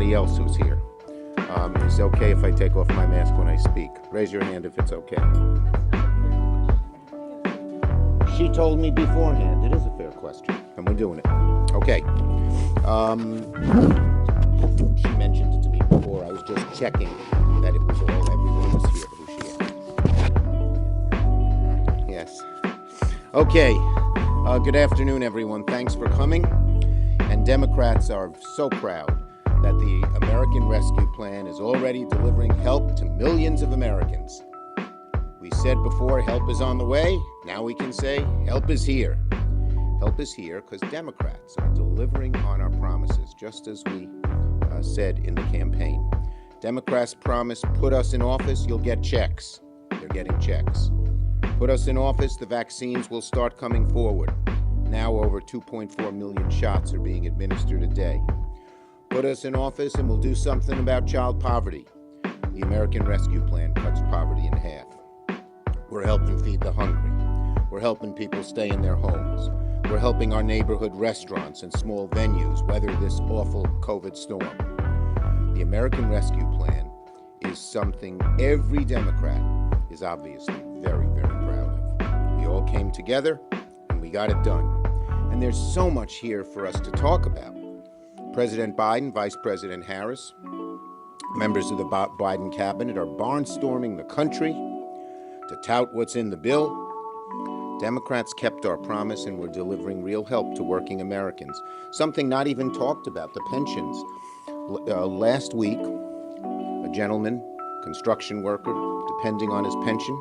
everybody else who's here. Is it okay if I take off my mask when I speak? Raise your hand if it's okay. She told me beforehand. It is a fair question, and we're doing it. Okay. She mentioned it to me before. I was just checking that it was all, everyone was here who she is. Yes. Okay. Good afternoon, everyone. Thanks for coming. And Democrats are so proud that the American Rescue Plan is already delivering help to millions of Americans. We said before, help is on the way. Now we can say, help is here. Help is here because Democrats are delivering on our promises, just as we said in the campaign. Democrats promise, put us in office, you'll get checks. They're getting checks. Put us in office, the vaccines will start coming forward. Now over 2.4 million shots are being administered a day. Put us in office and we'll do something about child poverty. The American Rescue Plan cuts poverty in half. We're helping feed the hungry. We're helping people stay in their homes. We're helping our neighborhood restaurants and small venues weather this awful COVID storm. The American Rescue Plan is something every Democrat is obviously very, very proud of. We all came together and we got it done. And there's so much here for us to talk about. President Biden, Vice President Harris, members of the Biden cabinet are barnstorming the country to tout what's in the bill. Democrats kept our promise and we're delivering real help to working Americans. Something not even talked about, the pensions. Last week, a gentleman, construction worker, depending on his pension,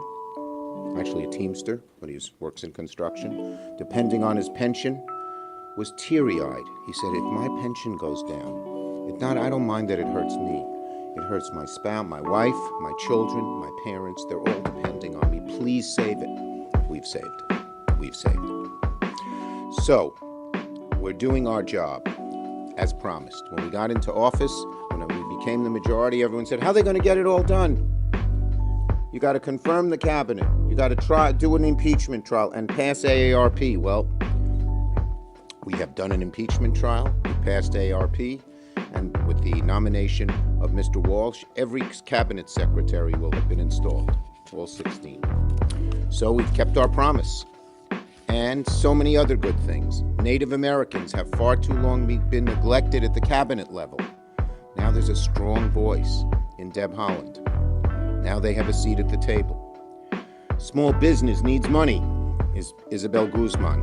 actually a Teamster, but he works in construction, depending on his pension, was teary-eyed. He said, if my pension goes down, I don't mind that it hurts me. It hurts my spouse, my wife, my children, my parents. They're all depending on me. Please save it. We've saved it. We've saved it. So, we're doing our job as promised. When we got into office, when we became the majority, everyone said, how are they going to get it all done? You got to confirm the cabinet. You got to do an impeachment trial and pass AARP. Well, we have done an impeachment trial. We passed AARP. And with the nomination of Mr. Walsh, every cabinet secretary will have been installed, all 16. So we've kept our promise. And so many other good things. Native Americans have far too long been neglected at the cabinet level. Now there's a strong voice in Deb Haaland. Now they have a seat at the table. Small business needs money. Isabel Guzman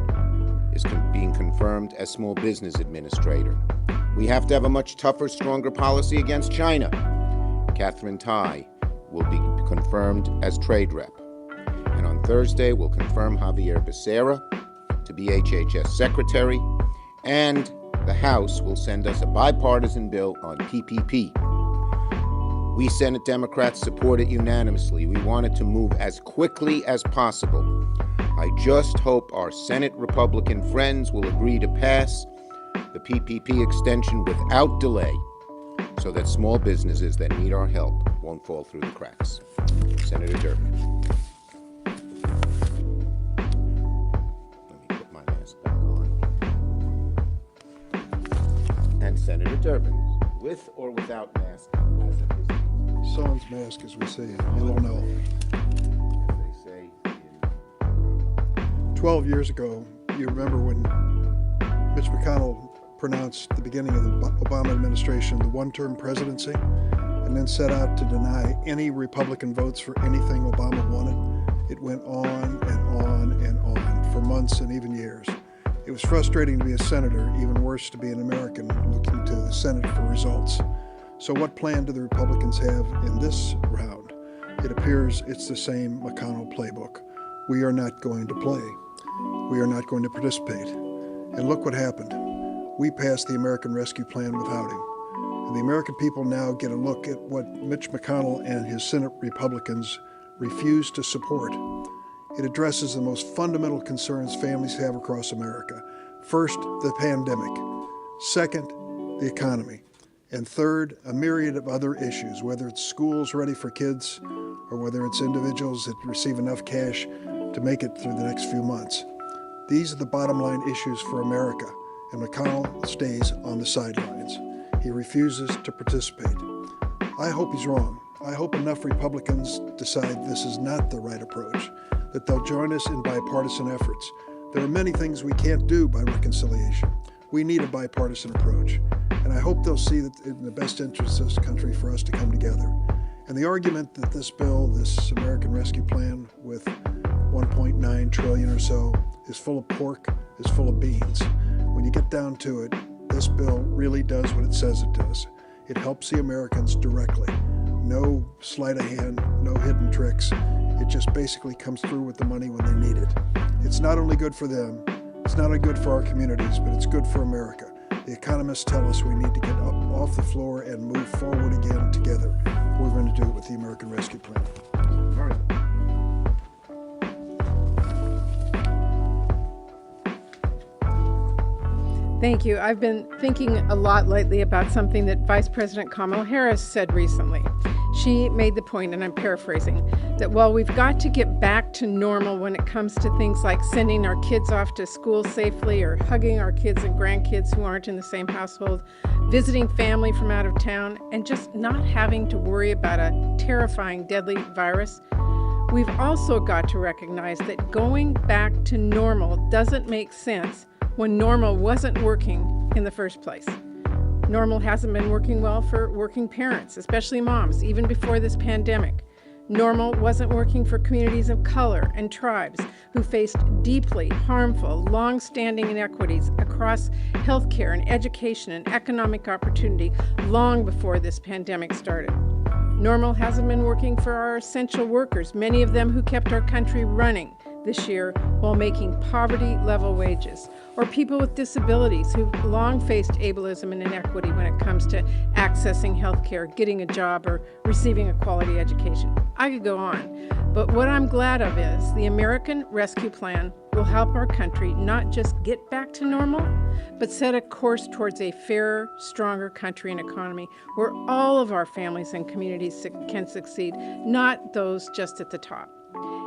is being confirmed as Small Business Administrator. We have to have a much tougher, stronger policy against China. Catherine Tai will be confirmed as Trade Rep. And on Thursday, we'll confirm Javier Becerra to be HHS Secretary. And the House will send us a bipartisan bill on PPP. We Senate Democrats support it unanimously. We want it to move as quickly as possible. I just hope our Senate Republican friends will agree to pass the PPP extension without delay so that small businesses that need our help won't fall through the cracks. Senator Durbin. Let me put my mask back on. And Senator Durbin, with or without mask, as it is. Sans mask, as we say in Illinois. As they say in 12 years ago, you remember when Mitch McConnell pronounced the beginning of the Obama administration the one-term presidency, and then set out to deny any Republican votes for anything Obama wanted. It went on and on and on for months and even years. It was frustrating to be a senator, even worse to be an American looking to the Senate for results. So what plan do the Republicans have in this round? It appears it's the same McConnell playbook. We are not going to play. We are not going to participate. And look what happened. We passed the American Rescue Plan without him. And the American people now get a look at what Mitch McConnell and his Senate Republicans refuse to support. It addresses the most fundamental concerns families have across America. First, the pandemic. Second, the economy. And third, a myriad of other issues, whether it's schools ready for kids or whether it's individuals that receive enough cash to make it through the next few months. These are the bottom line issues for America, and McConnell stays on the sidelines. He refuses to participate. I hope he's wrong. I hope enough Republicans decide this is not the right approach, that they'll join us in bipartisan efforts. There are many things we can't do by reconciliation. We need a bipartisan approach. And I hope they'll see that it's in the best interest of this country for us to come together. And the argument that this bill, this American Rescue Plan with 1.9 trillion or so, is full of pork, is full of beans. When you get down to it, this bill really does what it says it does. It helps the Americans directly. No sleight of hand, no hidden tricks. It just basically comes through with the money when they need it. It's not only good for them, it's not only good for our communities, but it's good for America. The economists tell us we need to get up off the floor and move forward again together. We're going to do it with the American Rescue Plan. All right. Thank you. I've been thinking a lot lately about something that Vice President Kamala Harris said recently. She made the point, and I'm paraphrasing, that while we've got to get back to normal when it comes to things like sending our kids off to school safely or hugging our kids and grandkids who aren't in the same household, visiting family from out of town, and just not having to worry about a terrifying, deadly virus, we've also got to recognize that going back to normal doesn't make sense when normal wasn't working in the first place. Normal hasn't been working well for working parents, especially moms, even before this pandemic. Normal wasn't working for communities of color and tribes who faced deeply harmful, long-standing inequities across healthcare and education and economic opportunity long before this pandemic started. Normal hasn't been working for our essential workers, many of them who kept our country running this year while making poverty-level wages, or people with disabilities who've long faced ableism and inequity when it comes to accessing health care, getting a job, or receiving a quality education. I could go on, but what I'm glad of is the American Rescue Plan will help our country not just get back to normal, but set a course towards a fairer, stronger country and economy where all of our families and communities can succeed, not those just at the top.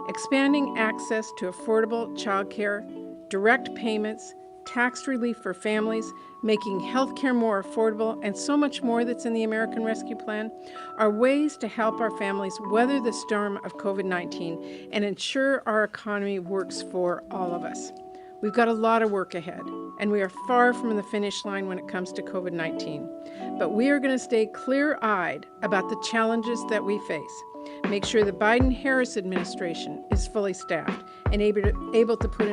Expanding access to affordable childcare, direct payments, tax relief for families, making healthcare more affordable, and so much more that's in the American Rescue Plan are ways to help our families weather the storm of COVID-19 and ensure our economy works for all of us. We've got a lot of work ahead, and we are far from the finish line when it comes to COVID-19. But we are going to stay clear-eyed about the challenges that we face. Make sure the Biden-Harris administration is fully staffed and able to put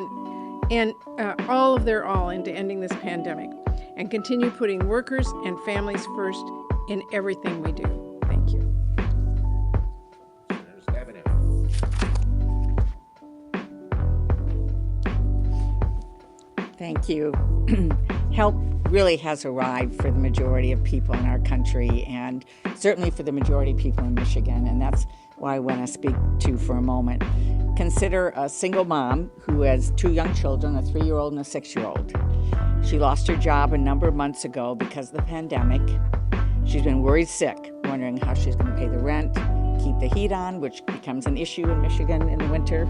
all of their all into ending this pandemic and continue putting workers and families first in everything we do. Thank you. Thank you. Help really has arrived for the majority of people in our country, and certainly for the majority of people in Michigan, and that's why I want to speak to for a moment. Consider a single mom who has two young children, a 3-year-old and a 6-year-old. She lost her job a number of months ago because of the pandemic. She's been worried sick, wondering how she's going to pay the rent, keep the heat on, which becomes an issue in Michigan in the winter,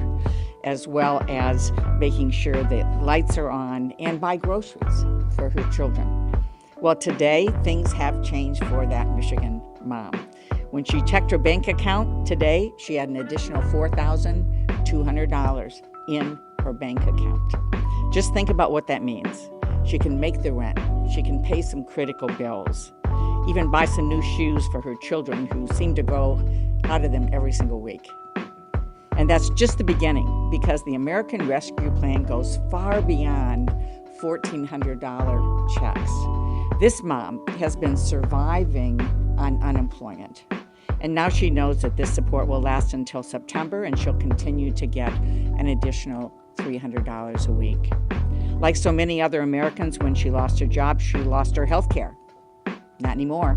as well as making sure that lights are on and buy groceries for her children. Well, today, things have changed for that Michigan mom. When she checked her bank account today, she had an additional $4,200 in her bank account. Just think about what that means. She can make the rent, she can pay some critical bills, even buy some new shoes for her children who seem to grow out of them every single week. And that's just the beginning, because the American Rescue Plan goes far beyond $1,400 checks. This mom has been surviving on unemployment, and now she knows that this support will last until September, and she'll continue to get an additional $300 a week. Like so many other Americans, when she lost her job, she lost her health care. Not anymore.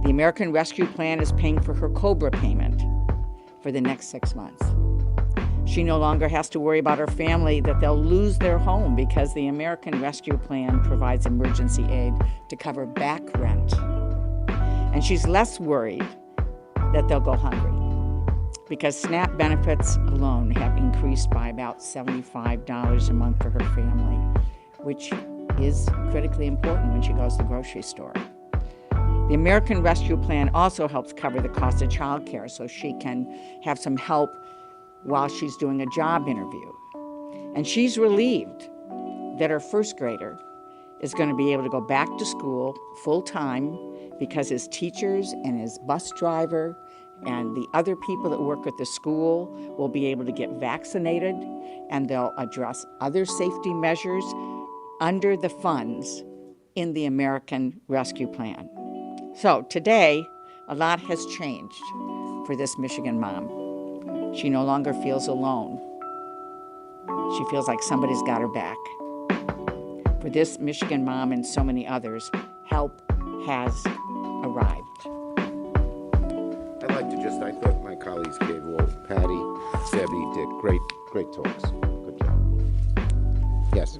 The American Rescue Plan is paying for her COBRA payment for the next 6 months. She no longer has to worry about her family that they'll lose their home because the American Rescue Plan provides emergency aid to cover back rent. And she's less worried that they'll go hungry because SNAP benefits alone have increased by about $75 a month for her family, which is critically important when she goes to the grocery store. The American Rescue Plan also helps cover the cost of childcare so she can have some help while she's doing a job interview. And she's relieved that her first grader is going to be able to go back to school full-time because his teachers and his bus driver and the other people that work at the school will be able to get vaccinated, and they'll address other safety measures under the funds in the American Rescue Plan. So today, a lot has changed for this Michigan mom. She no longer feels alone. She feels like somebody's got her back. For this Michigan mom and so many others, help has arrived. I thought my colleagues gave all, Patty, Debbie, Dick, great talks. Good job. Yes.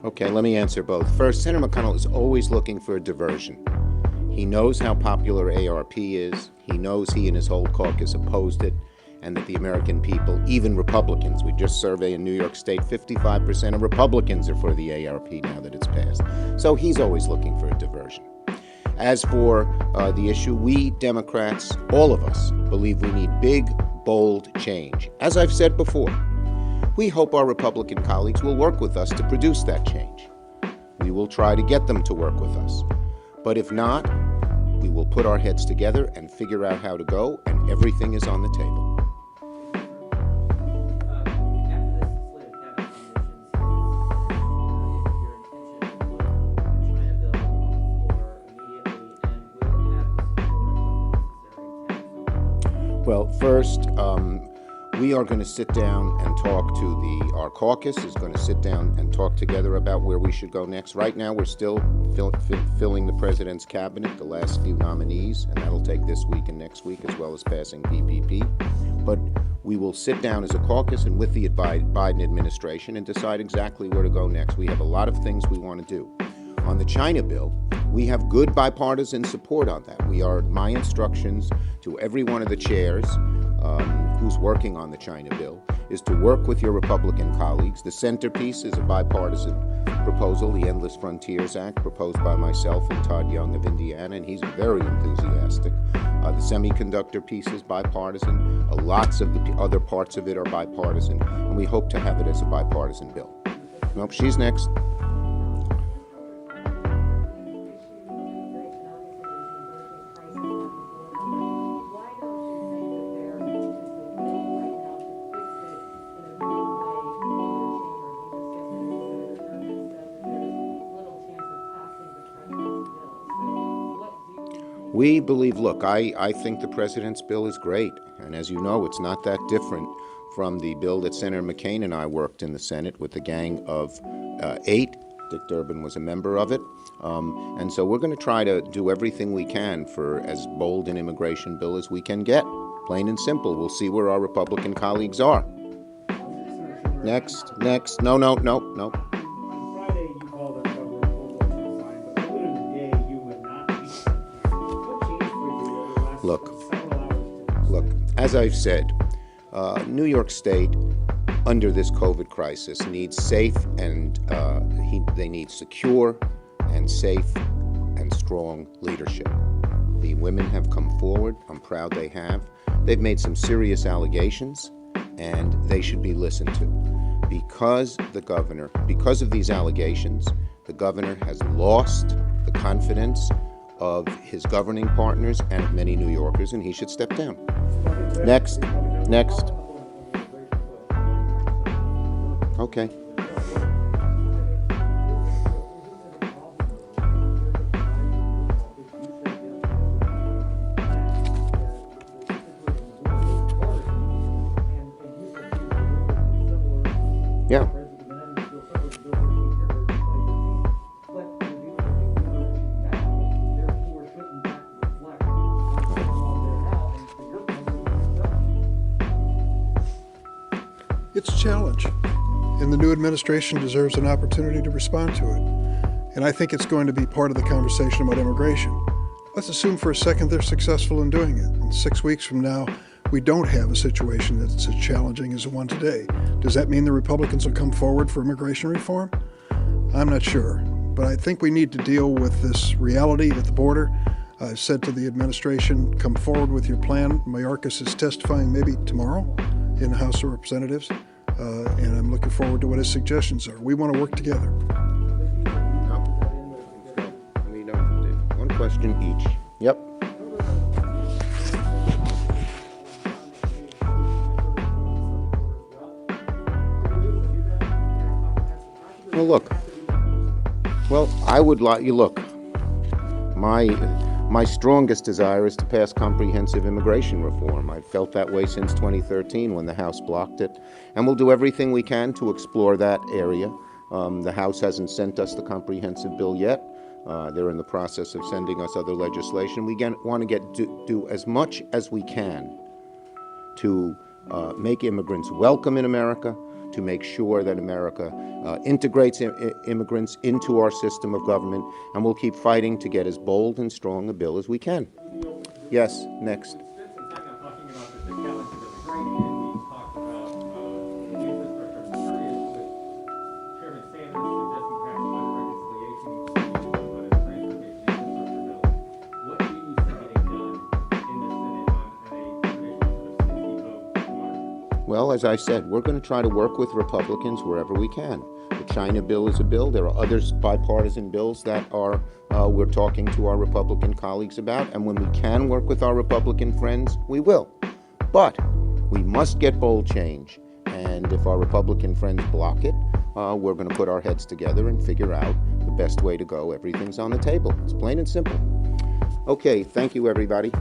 Okay, let me answer both. First, Senator McConnell is always looking for a diversion. He knows how popular ARP is. He knows he and his whole caucus opposed it, and that the American people, even Republicans, we just surveyed in New York State, 55% of Republicans are for the ARP now that it's passed. So he's always looking for a diversion. As for the issue, we Democrats, all of us, believe we need big, bold change. As I've said before, we hope our Republican colleagues will work with us to produce that change. We will try to get them to work with us. But if not, we will put our heads together and figure out how to go, and everything is on the table. Well, first, we are going to sit down and talk to our caucus is going to sit down and talk together about where we should go next. Right now, we're still filling the president's cabinet, the last few nominees, and that'll take this week and next week, as well as passing PPP. But we will sit down as a caucus and with the Biden administration and decide exactly where to go next. We have a lot of things we want to do. On the China bill, we have good bipartisan support on that. My instructions to every one of the chairs who's working on the China bill is to work with your Republican colleagues. The centerpiece is a bipartisan proposal, the Endless Frontiers Act, proposed by myself and Todd Young of Indiana, and he's very enthusiastic. The semiconductor piece is bipartisan. Lots of the other parts of it are bipartisan, and we hope to have it as a bipartisan bill. Nope, she's next. We believe, look, I think the president's bill is great. And as you know, it's not that different from the bill that Senator McCain and I worked in the Senate with a gang of 8. Dick Durbin was a member of it. And so we're going to try to do everything we can for as bold an immigration bill as we can get. Plain and simple. We'll see where our Republican colleagues are. Next. No. Look, as I've said, New York State, under this COVID crisis, needs safe and they need secure and safe and strong leadership. The women have come forward. I'm proud they have. They've made some serious allegations, and they should be listened to. Because of these allegations, the governor has lost the confidence of his governing partners and of many New Yorkers, and he should step down. Next. Okay. Yeah. It's a challenge, and the new administration deserves an opportunity to respond to it. And I think it's going to be part of the conversation about immigration. let's assume for a second they're successful in doing it. And 6 weeks from now, we don't have a situation that's as challenging as the one today. Does that mean the Republicans will come forward for immigration reform? I'm not sure. But I think we need to deal with this reality at the border. I've said to the administration, come forward with your plan. Mayorkas is testifying maybe tomorrow in the House of Representatives, and I'm looking forward to what his suggestions are. We want to work together. One question each. Yep. Well, I would like you look. My strongest desire is to pass comprehensive immigration reform. I've felt that way since 2013 when the House blocked it, and we'll do everything we can to explore that area. The House hasn't sent us the comprehensive bill yet. They're in the process of sending us other legislation. We want to do as much as we can to make immigrants welcome in America, to make sure that America integrates immigrants into our system of government, and we'll keep fighting to get as bold and strong a bill as we can. Yes, next. Well, as I said, we're going to try to work with Republicans wherever we can. The China bill is a bill. There are other bipartisan bills that we're talking to our Republican colleagues about, and when we can work with our Republican friends, we will. But we must get bold change, and if our Republican friends block it, we're going to put our heads together and figure out the best way to go. Everything's on the table. It's plain and simple. Okay, thank you, everybody.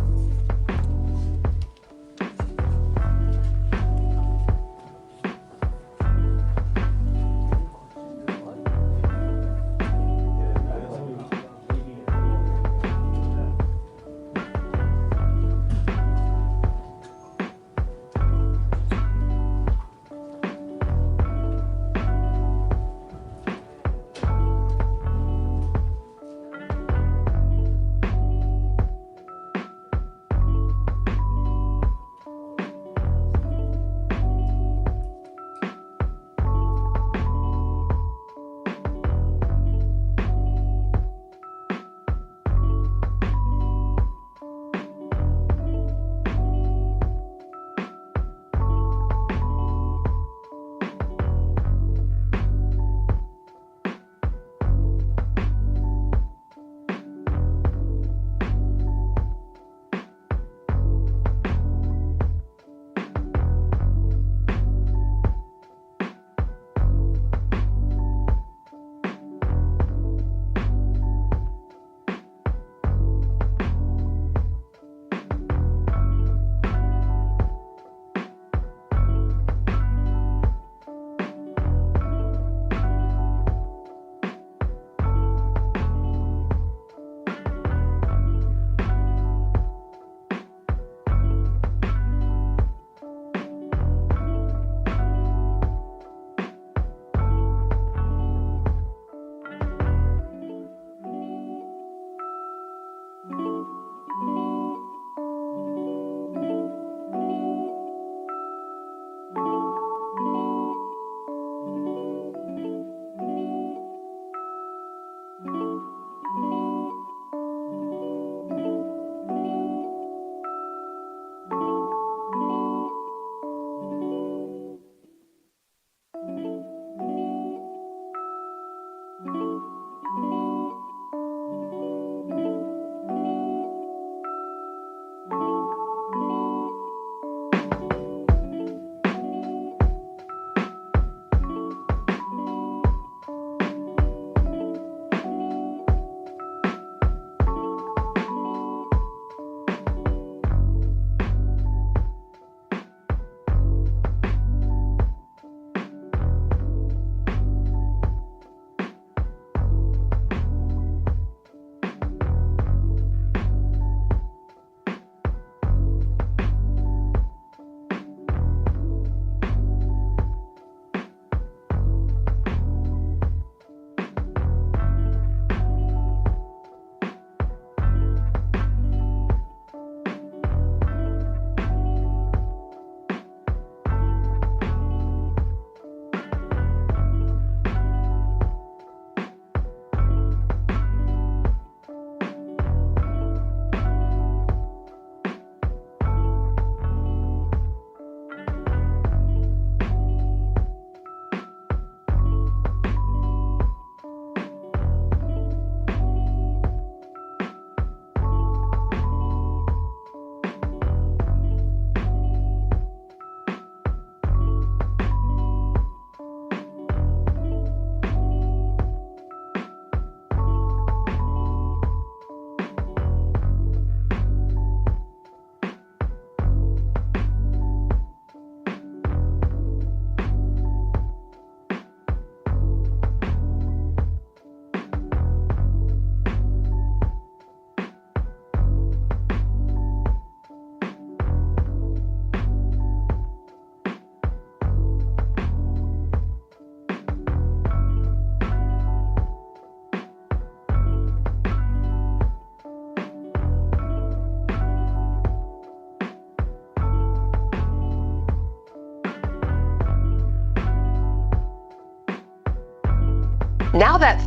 Now that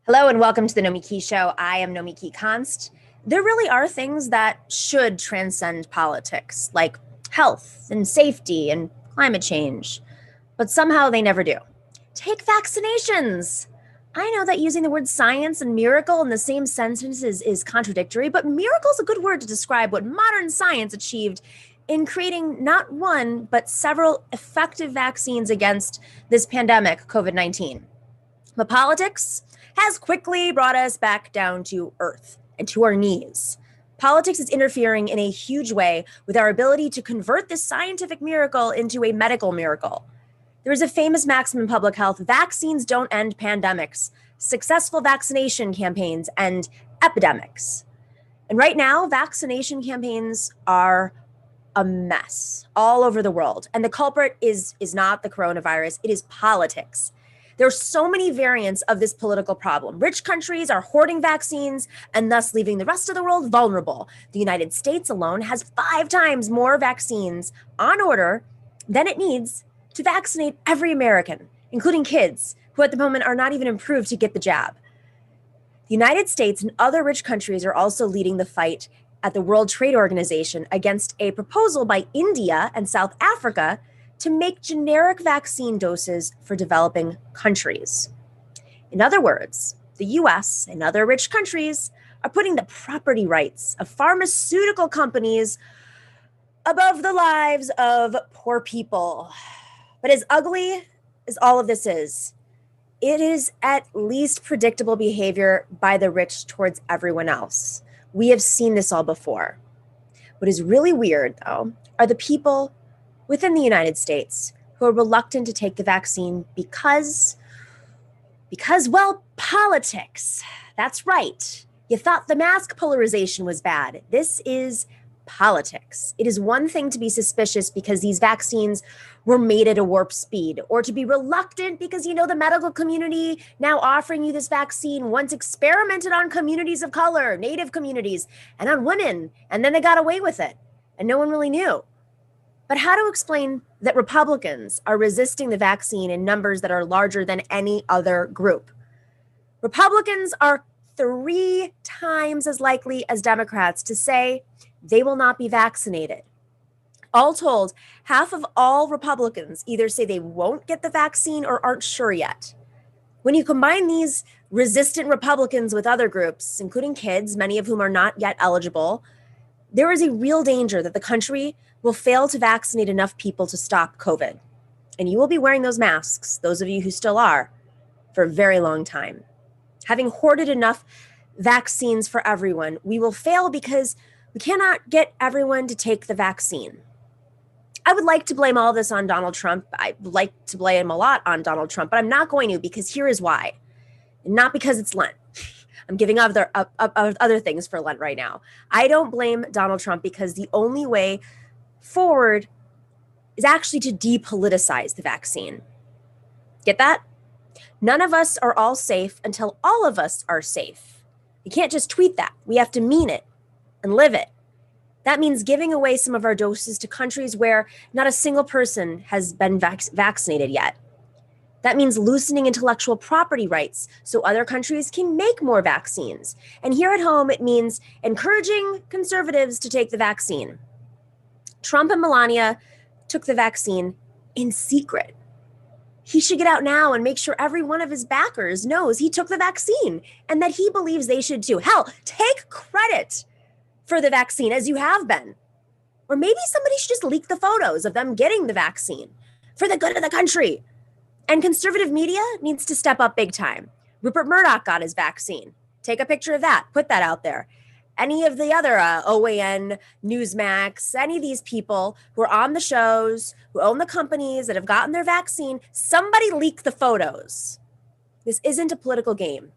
Hello and welcome to the Nomiki Show. I am Nomiki Konst. There really are things that should transcend politics, like health and safety and climate change, but somehow they never do. Take vaccinations. I know that using the word science and miracle in the same sentence is contradictory, but miracle is a good word to describe what modern science achieved in creating not one, but several effective vaccines against this pandemic, COVID-19. But politics has quickly brought us back down to earth and to our knees. Politics is interfering in a huge way with our ability to convert this scientific miracle into a medical miracle. There is a famous maxim in public health: vaccines don't end pandemics. Successful vaccination campaigns end epidemics. And right now, vaccination campaigns are a mess all over the world. And the culprit is not the coronavirus, it is politics. There are so many variants of this political problem. Rich countries are hoarding vaccines and thus leaving the rest of the world vulnerable. The United States alone has 5 times more vaccines on order than it needs to vaccinate every American, including kids who at the moment are not even approved to get the jab. The United States and other rich countries are also leading the fight at the World Trade Organization against a proposal by India and South Africa to make generic vaccine doses for developing countries. In other words, the US and other rich countries are putting the property rights of pharmaceutical companies above the lives of poor people. But as ugly as all of this is, it is at least predictable behavior by the rich towards everyone else. We have seen this all before. What is really weird, though, are the people within the United States who are reluctant to take the vaccine because, well, politics. That's right. You thought the mask polarization was bad. This is politics. It is one thing to be suspicious because these vaccines were made at a warp speed, or to be reluctant because you know the medical community now offering you this vaccine once experimented on communities of color, Native communities, and on women, and then they got away with it, and no one really knew. But how to explain that Republicans are resisting the vaccine in numbers that are larger than any other group? Republicans are 3 times as likely as Democrats to say they will not be vaccinated. All told, half of all Republicans either say they won't get the vaccine or aren't sure yet. When you combine these resistant Republicans with other groups, including kids, many of whom are not yet eligible, there is a real danger that the country will fail to vaccinate enough people to stop COVID. And you will be wearing those masks, those of you who still are, for a very long time. Having hoarded enough vaccines for everyone, we will fail because we cannot get everyone to take the vaccine. I would like to blame all this on Donald Trump. I would like to blame a lot on Donald Trump, but I'm not going to, because here is why. Not because it's Lent. I'm giving other things for Lent right now. I don't blame Donald Trump because the only way forward is actually to depoliticize the vaccine. Get that? None of us are all safe until all of us are safe. You can't just tweet that. We have to mean it and live it. That means giving away some of our doses to countries where not a single person has been vaccinated yet. That means loosening intellectual property rights so other countries can make more vaccines. And here at home, it means encouraging conservatives to take the vaccine. Trump and Melania took the vaccine in secret. He should get out now and make sure every one of his backers knows he took the vaccine and that he believes they should too. Hell, take credit for the vaccine as you have been. Or maybe somebody should just leak the photos of them getting the vaccine for the good of the country. And conservative media needs to step up big time. Rupert Murdoch got his vaccine. Take a picture of that. Put that out there. Any of the other OAN, Newsmax, any of these people who are on the shows, who own the companies that have gotten their vaccine, somebody leak the photos. This isn't a political game.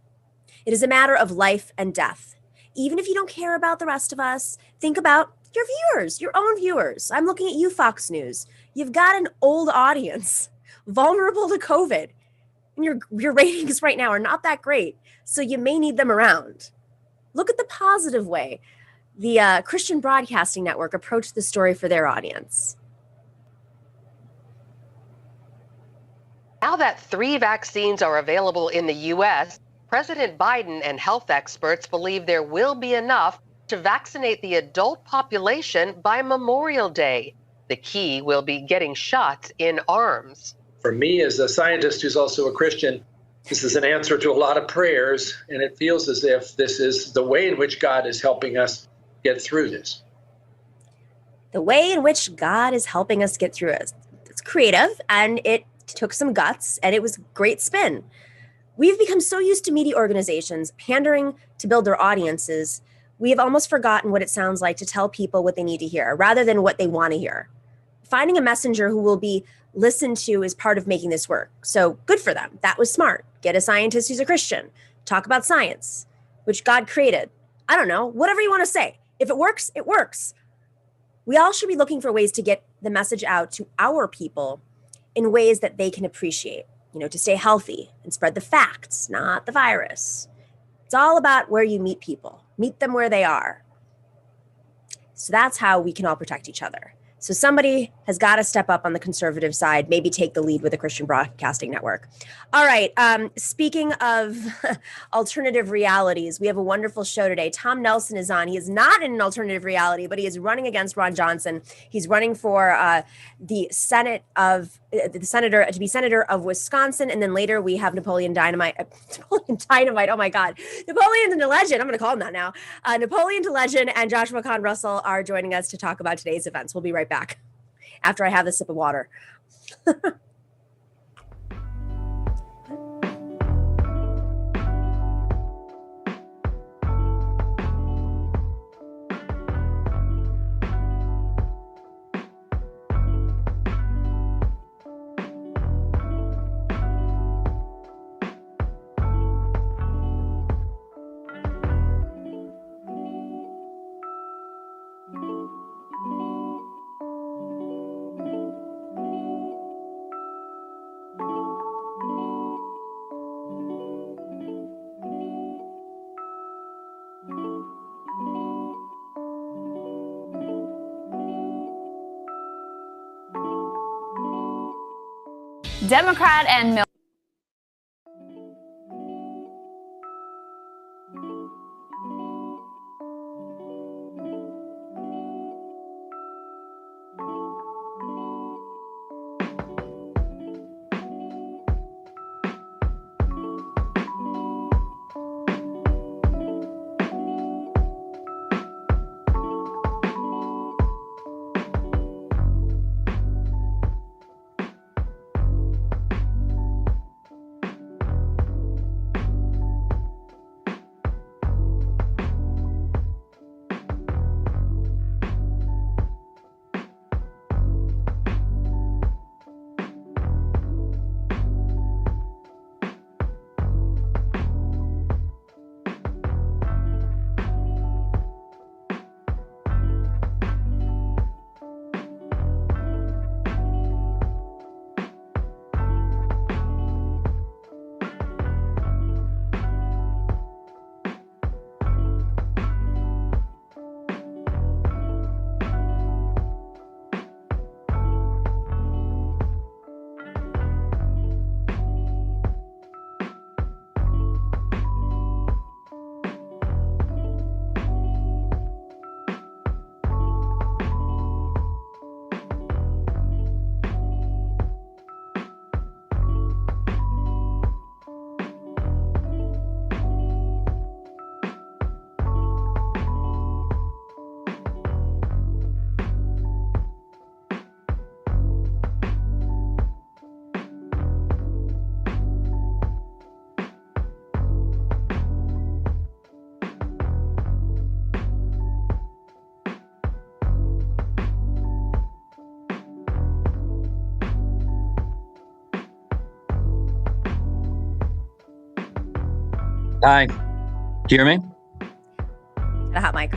It is a matter of life and death. Even if you don't care about the rest of us, think about your viewers, your own viewers. I'm looking at you, Fox News. You've got an old audience, vulnerable to COVID. And your ratings right now are not that great, so you may need them around. Look at the positive way the Christian Broadcasting Network approached the story for their audience. Now that 3 vaccines are available in the U.S., President Biden and health experts believe there will be enough to vaccinate the adult population by Memorial Day. The key will be getting shots in arms. For me, as a scientist who's also a Christian, this is an answer to a lot of prayers, and it feels as if this is the way in which God is helping us get through this. The way in which God is helping us get through it. It's creative, and it took some guts, and it was great spin. We've become so used to media organizations pandering to build their audiences, we have almost forgotten what it sounds like to tell people what they need to hear rather than what they want to hear. Finding a messenger who will be listened to is part of making this work. So good for them. That was smart. Get a scientist who's a Christian. Talk about science, which God created. I don't know, whatever you want to say. If it works, it works. We all should be looking for ways to get the message out to our people in ways that they can appreciate, to stay healthy and spread the facts, not the virus. It's all about where you meet people. Meet them where they are. So that's how we can all protect each other. So somebody has got to step up on the conservative side, maybe take the lead with a Christian broadcasting network. All right. Speaking of alternative realities, we have a wonderful show today. Tom Nelson is on. He is not in an alternative reality, but he is running against Ron Johnson. He's running for the senator to be senator of Wisconsin, and then later we have Napoleon Dynamite. Oh my God, Napoleon the Legend. I'm going to call him that now. Napoleon the Legend and Joshua Kahn Russell are joining us to talk about today's events. We'll be right back after I have this sip of water. Democrat and Hi. Do you hear me? A hot mic.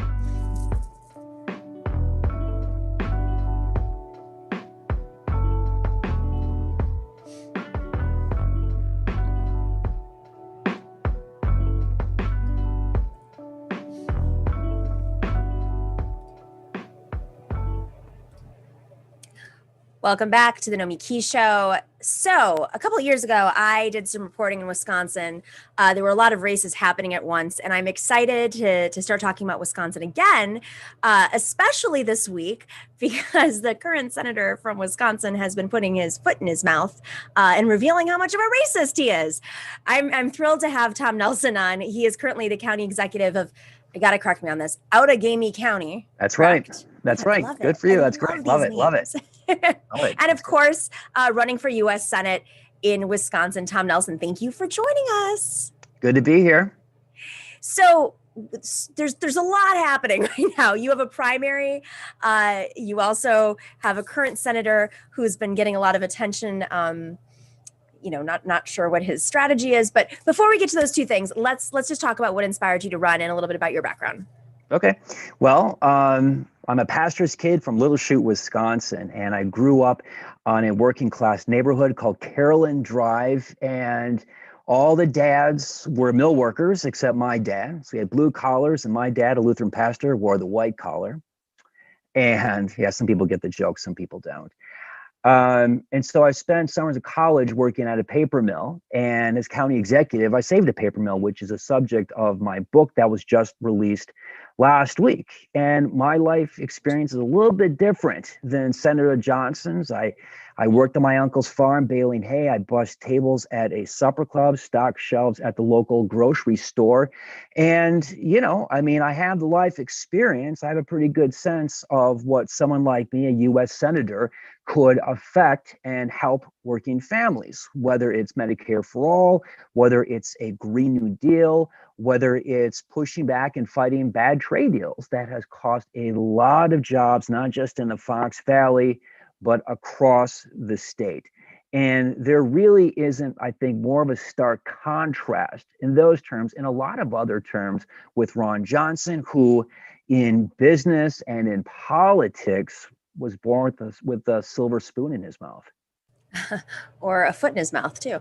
Welcome back to the Nomiki Show. So a couple of years ago, I did some reporting in Wisconsin. There were a lot of races happening at once, and I'm excited to start talking about Wisconsin again, especially this week, because the current senator from Wisconsin has been putting his foot in his mouth and revealing how much of a racist he is. I'm thrilled to have Tom Nelson on. He is currently the county executive of, I got to correct me on this, Outagamie County. That's correct? Right. That's I right. love Good it. for you. I That's great. Love it. Love it. Love it. And of course, running for U.S. Senate in Wisconsin, Tom Nelson, thank you for joining us. Good to be here. So there's a lot happening right now. You have a primary. You also have a current senator who's been getting a lot of attention. Not sure what his strategy is. But before we get to those two things, let's just talk about what inspired you to run and a little bit about your background. Okay. Well, I'm a pastor's kid from Little Chute, Wisconsin, and I grew up on a working class neighborhood called Carolyn Drive, and all the dads were mill workers except my dad. So we had blue collars, and my dad, a Lutheran pastor, wore the white collar. And yeah, some people get the joke, some people don't. And so I spent summers of college working at a paper mill, and as county executive, I saved a paper mill, which is a subject of my book that was just released last week. And my life experience is a little bit different than Senator Johnson's. I worked on my uncle's farm baling hay. I bussed tables at a supper club, stocked shelves at the local grocery store. And, I have the life experience. I have a pretty good sense of what someone like me, a U.S. Senator, could affect and help working families, whether it's Medicare for all, whether it's a Green New Deal, whether it's pushing back and fighting bad trade deals that has cost a lot of jobs, not just in the Fox Valley, but across the state. And there really isn't, I think, more of a stark contrast in those terms, in a lot of other terms, with Ron Johnson, who in business and in politics was born with a silver spoon in his mouth. Or a foot in his mouth, too.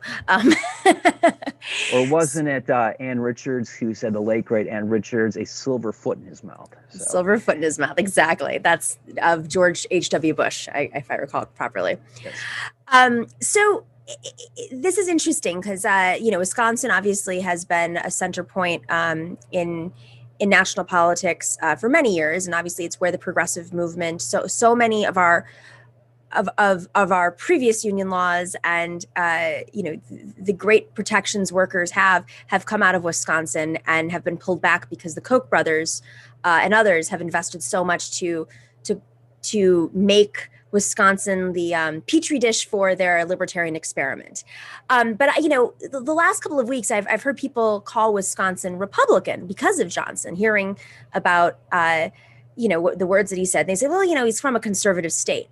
Or wasn't it Ann Richards who said, the late, great Ann Richards, a silver foot in his mouth? So. Silver foot in his mouth, exactly. That's of George H.W. Bush, if I recall properly. Yes. So this is interesting because, Wisconsin obviously has been a center point in national politics for many years. And obviously it's where the progressive movement, so many of our previous union laws and the great protections workers have come out of Wisconsin and have been pulled back because the Koch brothers and others have invested so much to make Wisconsin the petri dish for their libertarian experiment. But the last couple of weeks I've heard people call Wisconsin Republican because of Johnson, hearing about the words that he said. They say, well, he's from a conservative state.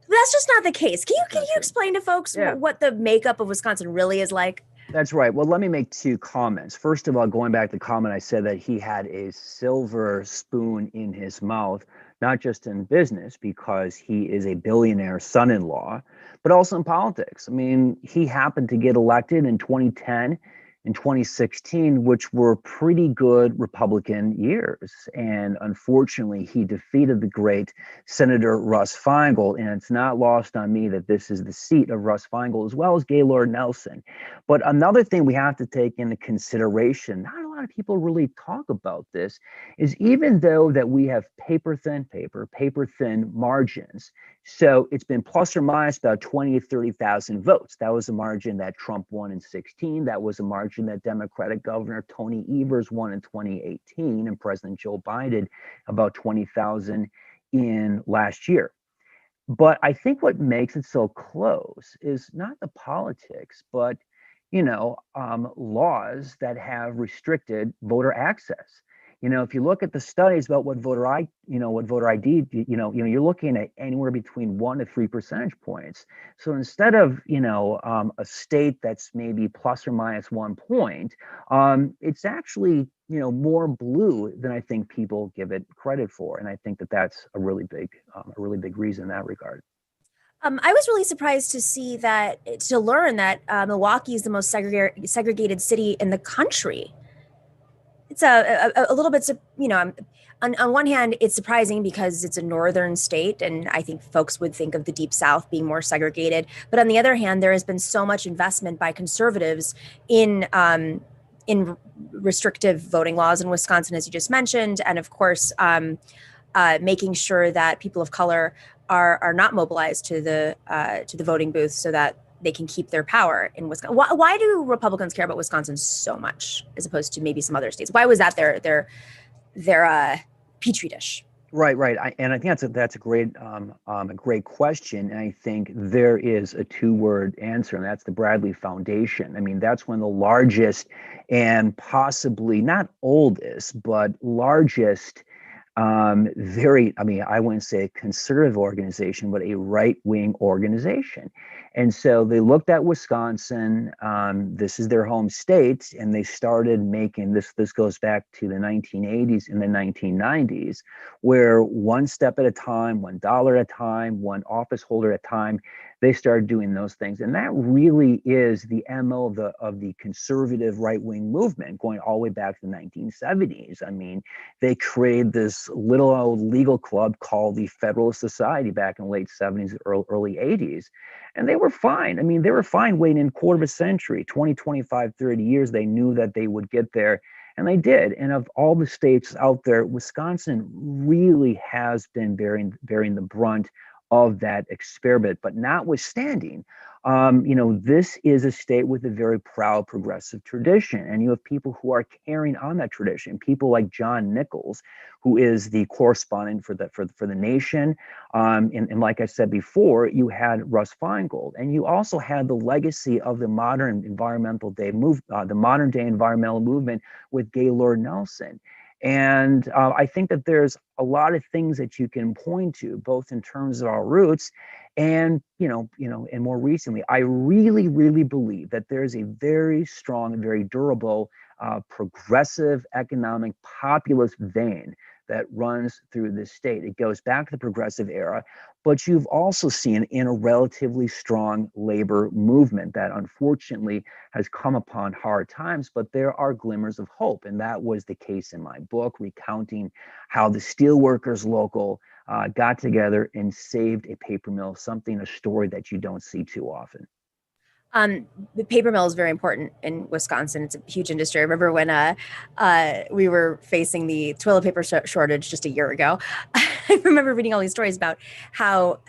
That's just not the case. Can you explain to folks what the makeup of Wisconsin really is like? That's right. Well, let me make two comments. First of all, going back to the comment I said that he had a silver spoon in his mouth, not just in business because he is a billionaire son-in-law, but also in politics. I mean, he happened to get elected in 2010 and 2016, which were pretty good Republican years. And unfortunately, he defeated the great Senator Russ Feingold. And it's not lost on me that this is the seat of Russ Feingold, as well as Gaylord Nelson. But another thing we have to take into consideration, not a lot of people really talk about this, is even though that we have paper thin margins, so it's been plus or minus about 20 to 30,000 votes. That was a margin that Trump won in 2016. That was a margin that Democratic Governor Tony Evers won in 2018, and President Joe Biden about 20,000 in last year. But I think what makes it so close is not the politics, but laws that have restricted voter access. If you look at the studies about what voter ID, you're looking at anywhere between 1 to 3 percentage points. So instead of, a state that's maybe plus or minus 1 point, it's actually, more blue than I think people give it credit for. And I think that that's a really big reason in that regard. I was really surprised to learn that Milwaukee is the most segregated city in the country. It's a little bit, on one hand, it's surprising because it's a northern state, and I think folks would think of the Deep South being more segregated. But on the other hand, there has been so much investment by conservatives in restrictive voting laws in Wisconsin, as you just mentioned, and of course, making sure that people of color are not mobilized to the voting booth so that they can keep their power in Wisconsin. Why do Republicans care about Wisconsin so much as opposed to maybe some other states? Why was that their petri dish? Right. And I think that's a great question. And I think there is a two-word answer, and that's the Bradley Foundation. I mean, that's one of the largest and possibly not oldest, but largest, I wouldn't say a conservative organization, but a right-wing organization. And so they looked at Wisconsin. This is their home state, and they started making this. This goes back to the 1980s and the 1990s, where one step at a time, $1 at a time, one office holder at a time, they started doing those things. And that really is the MO of the conservative right-wing movement, going all the way back to the 1970s. I mean, they created this little old legal club called the Federalist Society back in the late 70s, early 80s. And they were fine. I mean, they were fine waiting in a quarter of a century, 20, 25, 30 years. They knew that they would get there, and they did. And of all the states out there, Wisconsin really has been bearing the brunt of that experiment. But notwithstanding, this is a state with a very proud progressive tradition, and you have people who are carrying on that tradition. People like John Nichols, who is the correspondent for the Nation, and like I said before, you had Russ Feingold, and you also had the legacy of the modern day environmental movement with Gaylord Nelson. And I think that there's a lot of things that you can point to, both in terms of our roots and, and more recently, I really, really believe that there's a very strong and very durable progressive economic populist vein that runs through this state. It goes back to the progressive era, but you've also seen in a relatively strong labor movement that unfortunately has come upon hard times, but there are glimmers of hope. And that was the case in my book, recounting how the steelworkers local got together and saved a paper mill, a story that you don't see too often. The paper mill is very important in Wisconsin. It's a huge industry. I remember when we were facing the toilet paper shortage just a year ago. I remember reading all these stories about how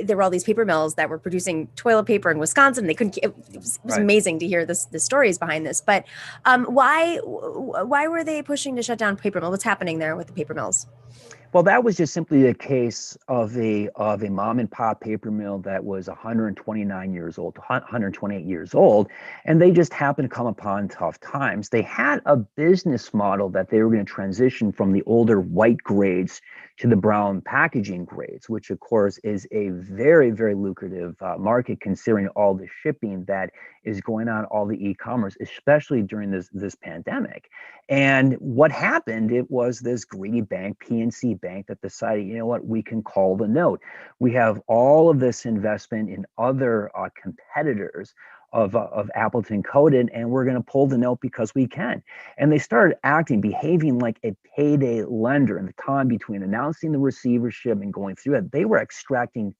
there were all these paper mills that were producing toilet paper in Wisconsin. They couldn't. It was right. Amazing to hear the stories behind this. But why were they pushing to shut down paper mill? What's happening there with the paper mills? Well, that was just simply a case of a mom and pop paper mill that was 129 years old, 128 years old, and they just happened to come upon tough times. They had a business model that they were going to transition from the older white grades to the brown packaging grades, which of course is a very, very lucrative market considering all the shipping that is going on, all the e-commerce, especially during this pandemic. And what happened, it was this greedy bank, PNC Bank, that decided, you know what, we can call the note. We have all of this investment in other competitors of Appleton Coated, and we're going to pull the note because we can. And they started behaving like a payday lender. In the time between announcing the receivership and going through it, they were extracting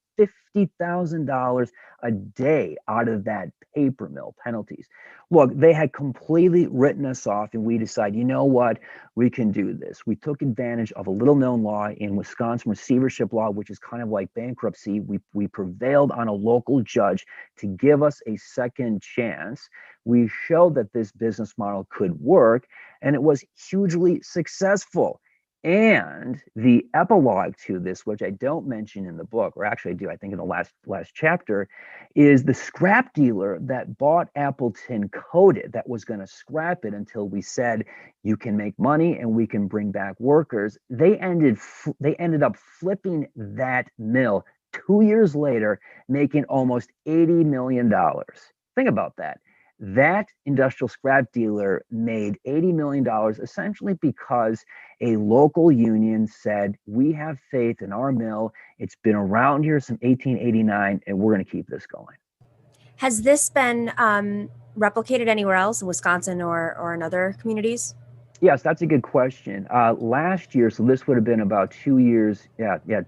$50,000 a day out of that paper mill penalties. Look, they had completely written us off, and we decided, you know what, we can do this. We took advantage of a little known law in Wisconsin, receivership law, which is kind of like bankruptcy. We prevailed on a local judge to give us a second chance. We showed that this business model could work, and it was hugely successful. And the epilogue to this, which I don't mention in the book, or actually I do, I think in the last chapter, is the scrap dealer that bought Appleton Coated that was going to scrap it until we said you can make money and we can bring back workers. They ended up flipping that mill 2 years later, making almost $80 million. Think about that. That industrial scrap dealer made $80 million essentially because a local union said, we have faith in our mill. It's been around here since 1889, and we're going to keep this going. Has this been replicated anywhere else in Wisconsin or in other communities? Yes, that's a good question. Last year, so this would have been about 2 years,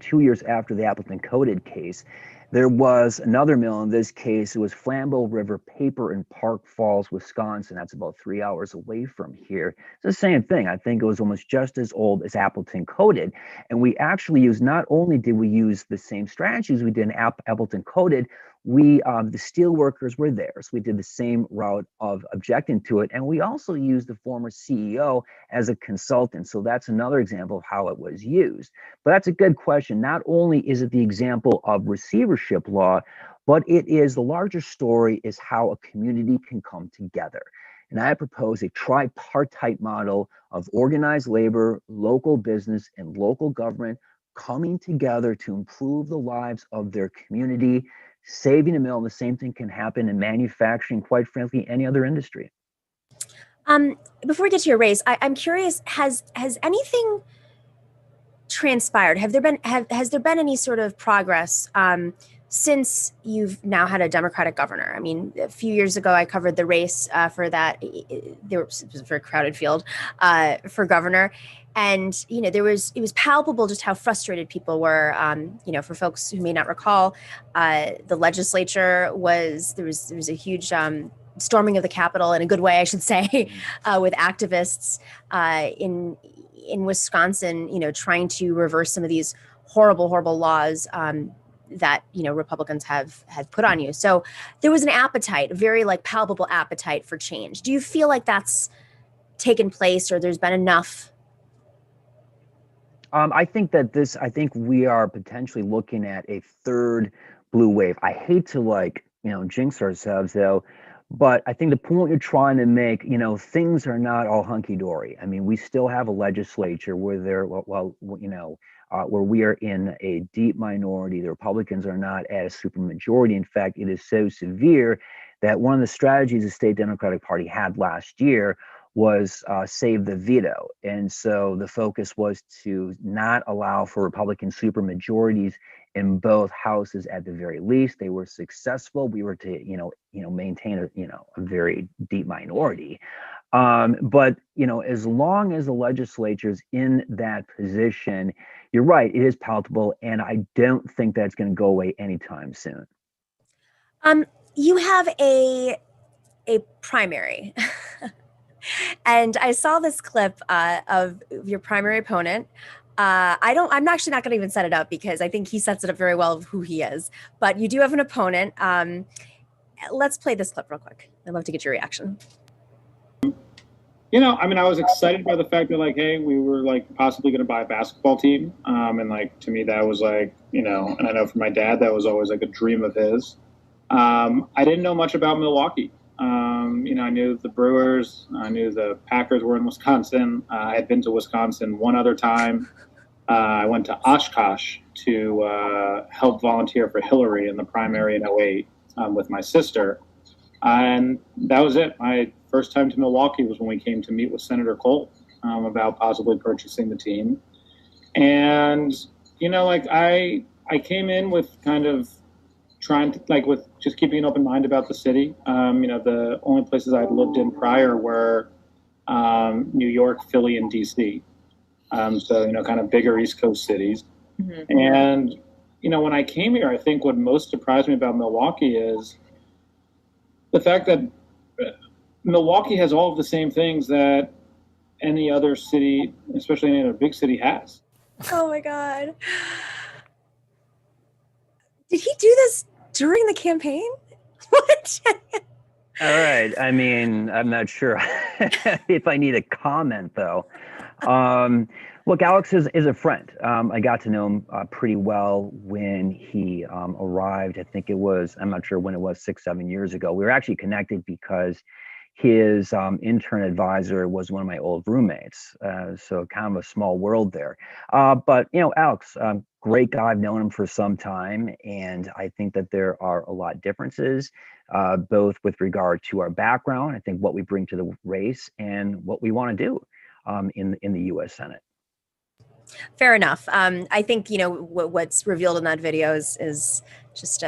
2 years after the Appleton Coated case, there was another mill. In this case, it was Flambeau River Paper in Park Falls, Wisconsin. That's about 3 hours away from here. It's the same thing. I think it was almost just as old as Appleton Coated. And we actually used, not only did we use the same strategies we did in Appleton Coated, the steel workers were there. So we did the same route of objecting to it. And we also used the former CEO as a consultant. So that's another example of how it was used. But that's a good question. Not only is it the example of receivership law, but it is, the larger story is how a community can come together. And I propose a tripartite model of organized labor, local business, and local government coming together to improve the lives of their community, saving a mill. And the same thing can happen in manufacturing, quite frankly, any other industry. Before we get to your race, I'm curious, has anything transpired? Has there been any sort of progress since you've now had a Democratic governor? I mean, a few years ago, I covered the race for that. It was a very crowded field for governor. And, it was palpable just how frustrated people were. For folks who may not recall, the legislature there was a huge storming of the Capitol, in a good way, I should say, with activists in Wisconsin, trying to reverse some of these horrible, horrible laws that, Republicans have put on you. So there was an appetite, a very palpable appetite for change. Do you feel like that's taken place, or there's been enough? I think we are potentially looking at a third blue wave. I hate to jinx ourselves though, but I think the point you're trying to make, things are not all hunky dory. I mean, we still have a legislature where where we are in a deep minority. The Republicans are not at a supermajority. In fact, it is so severe that one of the strategies the state Democratic Party had last year was save the veto. And so the focus was to not allow for Republican supermajorities in both houses at the very least. They were successful. We were to, maintain a very deep minority. But as long as the legislature's in that position, you're right, it is palpable, and I don't think that's going to go away anytime soon. You have a primary. And I saw this clip of your primary opponent. I'm actually not going to even set it up because I think he sets it up very well of who he is. But you do have an opponent. Let's play this clip real quick. I'd love to get your reaction. I was excited by the fact that hey, we were possibly going to buy a basketball team. And to me, that was and I know for my dad, that was always a dream of his. I didn't know much about Milwaukee. I knew the Brewers. I knew the Packers were in Wisconsin. I had been to Wisconsin one other time. I went to Oshkosh to help volunteer for Hillary in the primary in 2008 with my sister. And that was it. My first time to Milwaukee was when we came to meet with Senator Cole about possibly purchasing the team. And, I came in with kind of trying to with just keeping an open mind about the city. The only places I'd lived in prior were New York, Philly, and DC. So, kind of bigger East Coast cities. Mm-hmm. And, when I came here, I think what most surprised me about Milwaukee is the fact that Milwaukee has all of the same things that any other city, especially any other big city, has. Oh my God. Did he do this during the campaign? What? All right. I mean, I'm not sure if I need a comment, though. Look, Alex is a friend. I got to know him pretty well when he arrived. I think it was, I'm not sure when it was, 6-7 years ago. We were actually connected because his intern advisor was one of my old roommates. So kind of a small world there. But, Alex, great guy. I've known him for some time. And I think that there are a lot of differences, both with regard to our background, I think what we bring to the race, and what we want to do in the U.S. Senate. Fair enough. I think, what's revealed in that video is just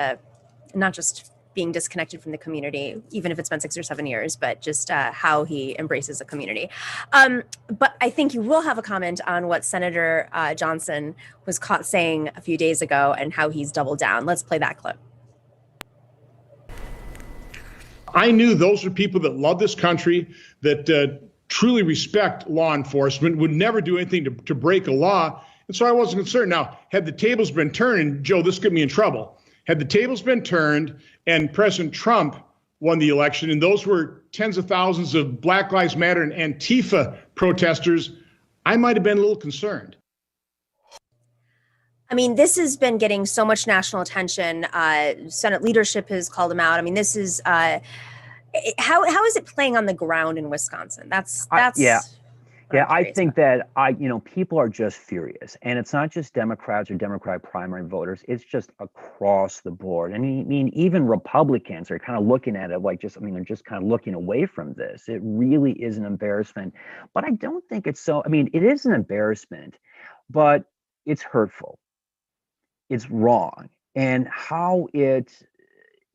not just being disconnected from the community, even if it's been 6 or 7 years, but just how he embraces the community. But I think you will have a comment on what Senator Johnson was caught saying a few days ago and how he's doubled down. Let's play that clip. I knew those are people that love this country, that truly respect law enforcement, would never do anything to break a law. And so I wasn't concerned. Now, had the tables been turned, and Joe, this got me in trouble. Had the tables been turned and President Trump won the election, and those were tens of thousands of Black Lives Matter and Antifa protesters, I might have been a little concerned. I mean, this has been getting so much national attention. Senate leadership has called him out. I mean, this is how is it playing on the ground in Wisconsin? That's Yeah, I think that people are just furious, and it's not just Democrats or Democrat primary voters. It's just across the board. I mean, even Republicans are kind of looking at it like they're just kind of looking away from this. It really is an embarrassment, but I don't think it's so. I mean, it is an embarrassment, but it's hurtful. It's wrong, and how it.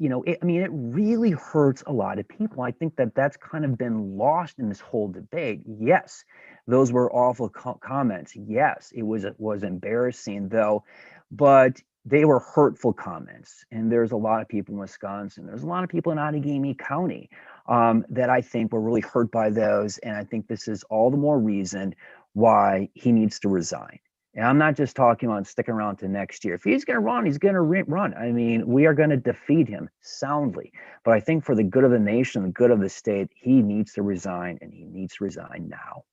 It really hurts a lot of people. I think that that's kind of been lost in this whole debate. Yes, those were awful comments. Yes, it was embarrassing though, but they were hurtful comments. And there's a lot of people in Wisconsin. There's a lot of people in Outagamie County that I think were really hurt by those. And I think this is all the more reason why he needs to resign. And I'm not just talking about sticking around to next year. If he's going to run, he's going to run. I mean, we are going to defeat him soundly. But I think for the good of the nation, the good of the state, he needs to resign, and he needs to resign now.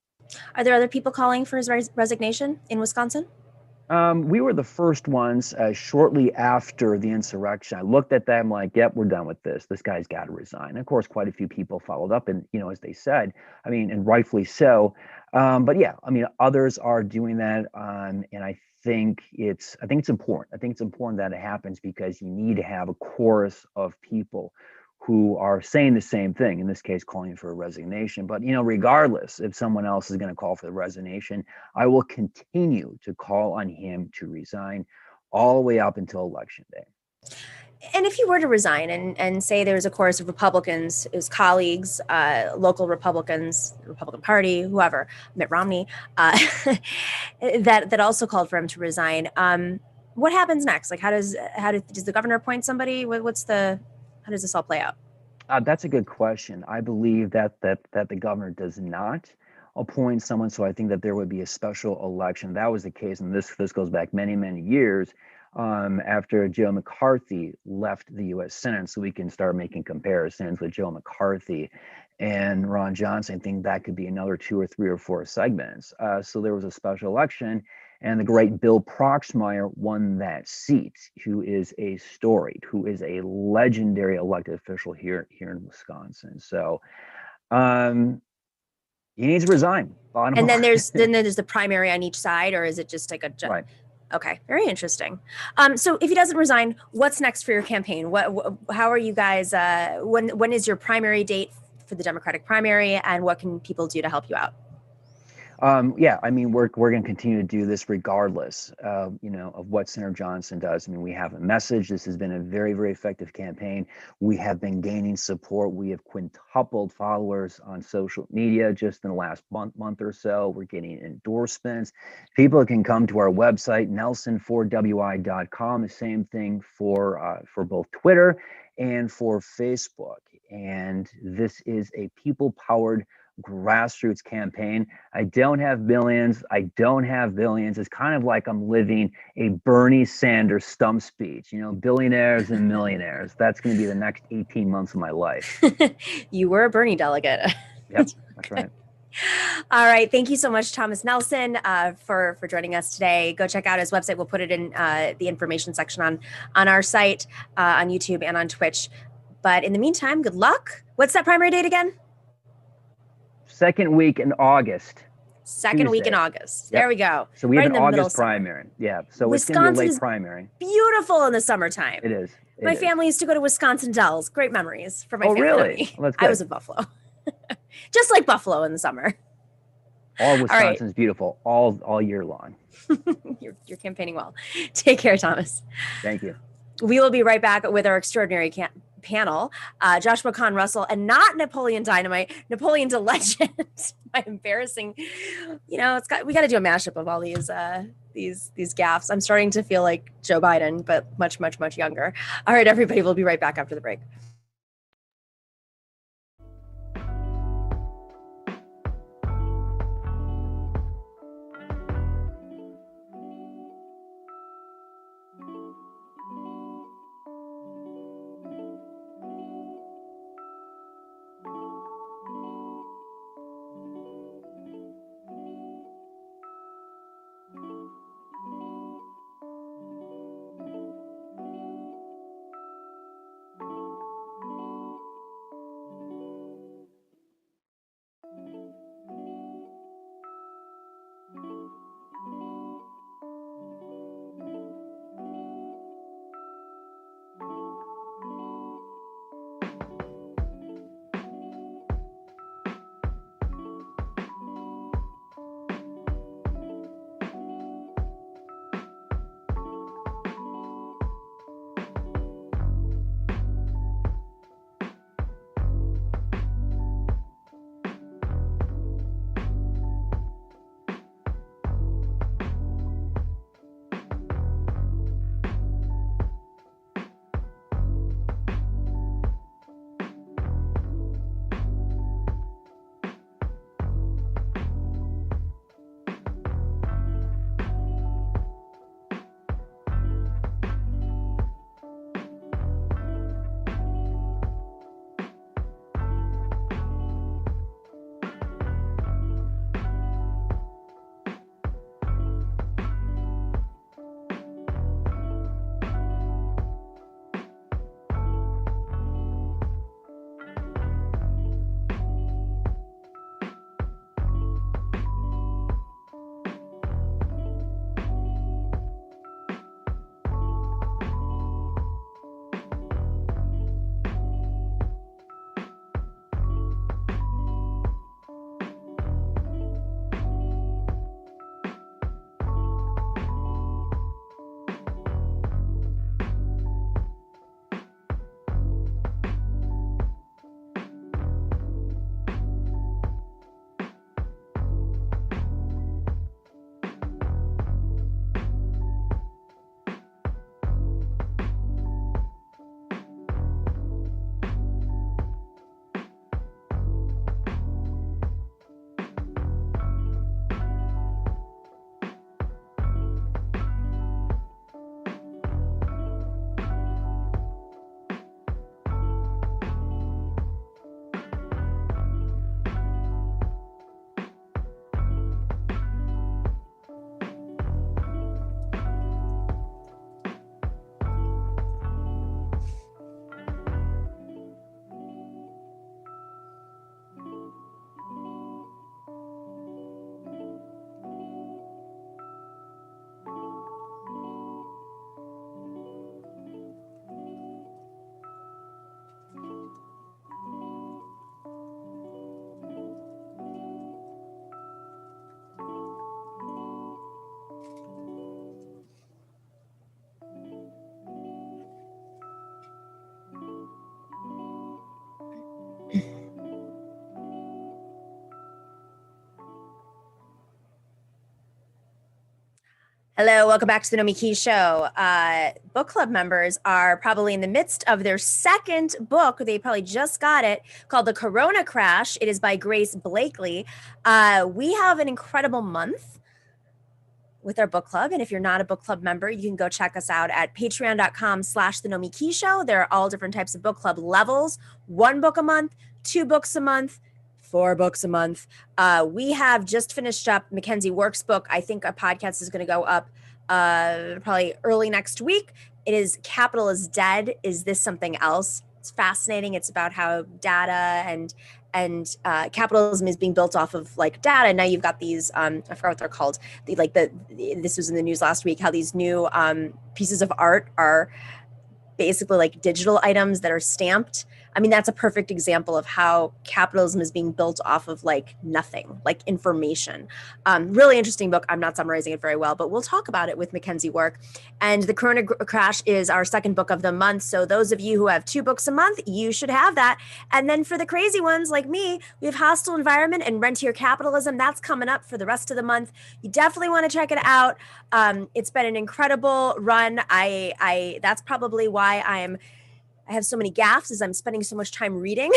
Are there other people calling for his resignation in Wisconsin? We were the first ones shortly after the insurrection. I looked at them like, yep, we're done with this. This guy's got to resign. And of course, quite a few people followed up, and as they said, and rightfully so. But yeah, others are doing that, and I think it's important. I think it's important that it happens because you need to have a chorus of people who are saying the same thing, in this case, calling for a resignation. But, regardless if someone else is going to call for the resignation, I will continue to call on him to resign all the way up until Election Day. And if he were to resign and say there was a chorus of Republicans, his colleagues, local Republicans, the Republican Party, whoever, Mitt Romney, that also called for him to resign, what happens next? Like, does the governor appoint somebody? How does this all play out? That's a good question. I believe that the governor does not appoint someone, so I think that there would be a special election. That was the case, and this goes back many, many years after Joe McCarthy left the U.S. Senate, so we can start making comparisons with Joe McCarthy and Ron Johnson. I think that could be another 2 or 3 or 4 segments. So there was a special election, and the great Bill Proxmire won that seat, who is a storied, who is a legendary elected official here in Wisconsin. So he needs to resign. And then there's the primary on each side, or is it just like a right? Okay, very interesting. So if he doesn't resign, what's next for your campaign? How are you guys? When is your primary date for the Democratic primary, and what can people do to help you out? We're going to continue to do this regardless, of what Senator Johnson does. We have a message. This has been a very, very effective campaign. We have been gaining support. We have quintupled followers on social media just in the last month or so. We're getting endorsements. People can come to our website, nelson4wi.com. The same thing for both Twitter and for Facebook. And this is a people-powered grassroots campaign. I don't have millions. I don't have billions. It's kind of like I'm living a Bernie Sanders stump speech, billionaires and millionaires. That's going to be the next 18 months of my life. You were a Bernie delegate. Yep, that's right. All right. Thank you so much, Thomas Nelson, for joining us today. Go check out his website. We'll put it in the information section on our site, on YouTube and on Twitch. But in the meantime, good luck. What's that primary date again? Second week in August. Second week in August. There we go. So we have an August primary. Yeah. So it's going to be a late primary. Beautiful in the summertime. It is. My family used to go to Wisconsin Dells. Great memories for my family. Oh, really? Well, that's good. I was in Buffalo. Just like Buffalo in the summer. All Wisconsin is beautiful all year long. You're campaigning well. Take care, Thomas. Thank you. We will be right back with our extraordinary panel, Joshua Kahn Russell, and not Napoleon Dynamite, Napoleon the Legend. My embarrassing, we got to do a mashup of all these gaffes. I'm starting to feel like Joe Biden, but much, much, much younger. All right, everybody, we'll be right back after the break. Hello, welcome back to the Nomiki Show. Book club members are probably in the midst of their second book. They probably just got it, called The Corona Crash. It is by Grace Blakely. We have an incredible month with our book club. And if you're not a book club member, you can go check us out at patreon.com/The Nomiki Show. There are all different types of book club levels. 1 book a month, 2 books a month, 4 books a month. We have just finished up Mackenzie Work's book. I think a podcast is going to go up probably early next week. It is Capital is Dead. Is This Something Else? It's fascinating. It's about how data and capitalism is being built off of like data. Now you've got these, I forgot what they're called. This was in the news last week, how these new pieces of art are basically like digital items that are stamped. I mean, that's a perfect example of how capitalism is being built off of like nothing, like information. Really interesting book. I'm not summarizing it very well, but we'll talk about it with Mackenzie Work. And The Corona Crash is our second book of the month. So those of you who have 2 books a month, you should have that. And then for the crazy ones like me, we have Hostile Environment and Rentier Capitalism. That's coming up for the rest of the month. You definitely want to check it out. It's been an incredible run. That's probably why I have so many gaffes, is I'm spending so much time reading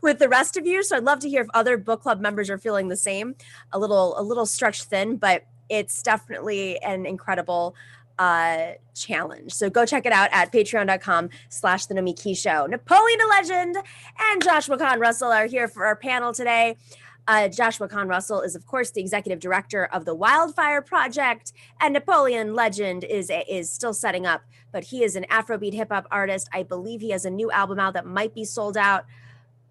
with the rest of you. So I'd love to hear if other book club members are feeling the same, a little stretched thin, but it's definitely an incredible challenge. So go check it out at patreon.com/The Nomiki Show. Napoleon the Legend and Joshua Kahn Russell are here for our panel today. Joshua Kahn Russell is, of course, the executive director of the Wildfire Project, and Napoleon Legend is still setting up, but he is an Afrobeat hip hop artist. I believe he has a new album out that might be sold out.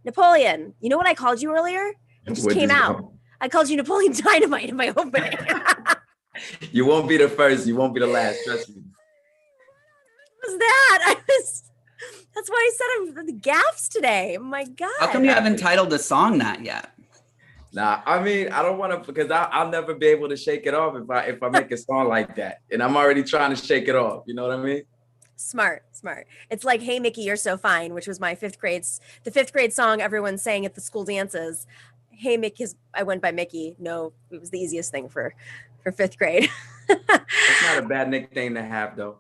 Napoleon, you know what I called you earlier? It just came out. I called you Napoleon Dynamite in my opening. You won't be the first. You won't be the last. Trust me. What was that? That's why I said I'm the gaffes today. Oh my God. How come you haven't titled the song that yet? Nah, I mean, I don't want to, because I'll never be able to shake it off if I make a song like that. And I'm already trying to shake it off. You know what I mean? Smart. It's like, Hey, Mickey, You're So Fine, which was the fifth grade song everyone sang at the school dances. Hey, Mickey, I went by Mickey. No, it was the easiest thing for 5th grade. It's not a bad nickname to have, though.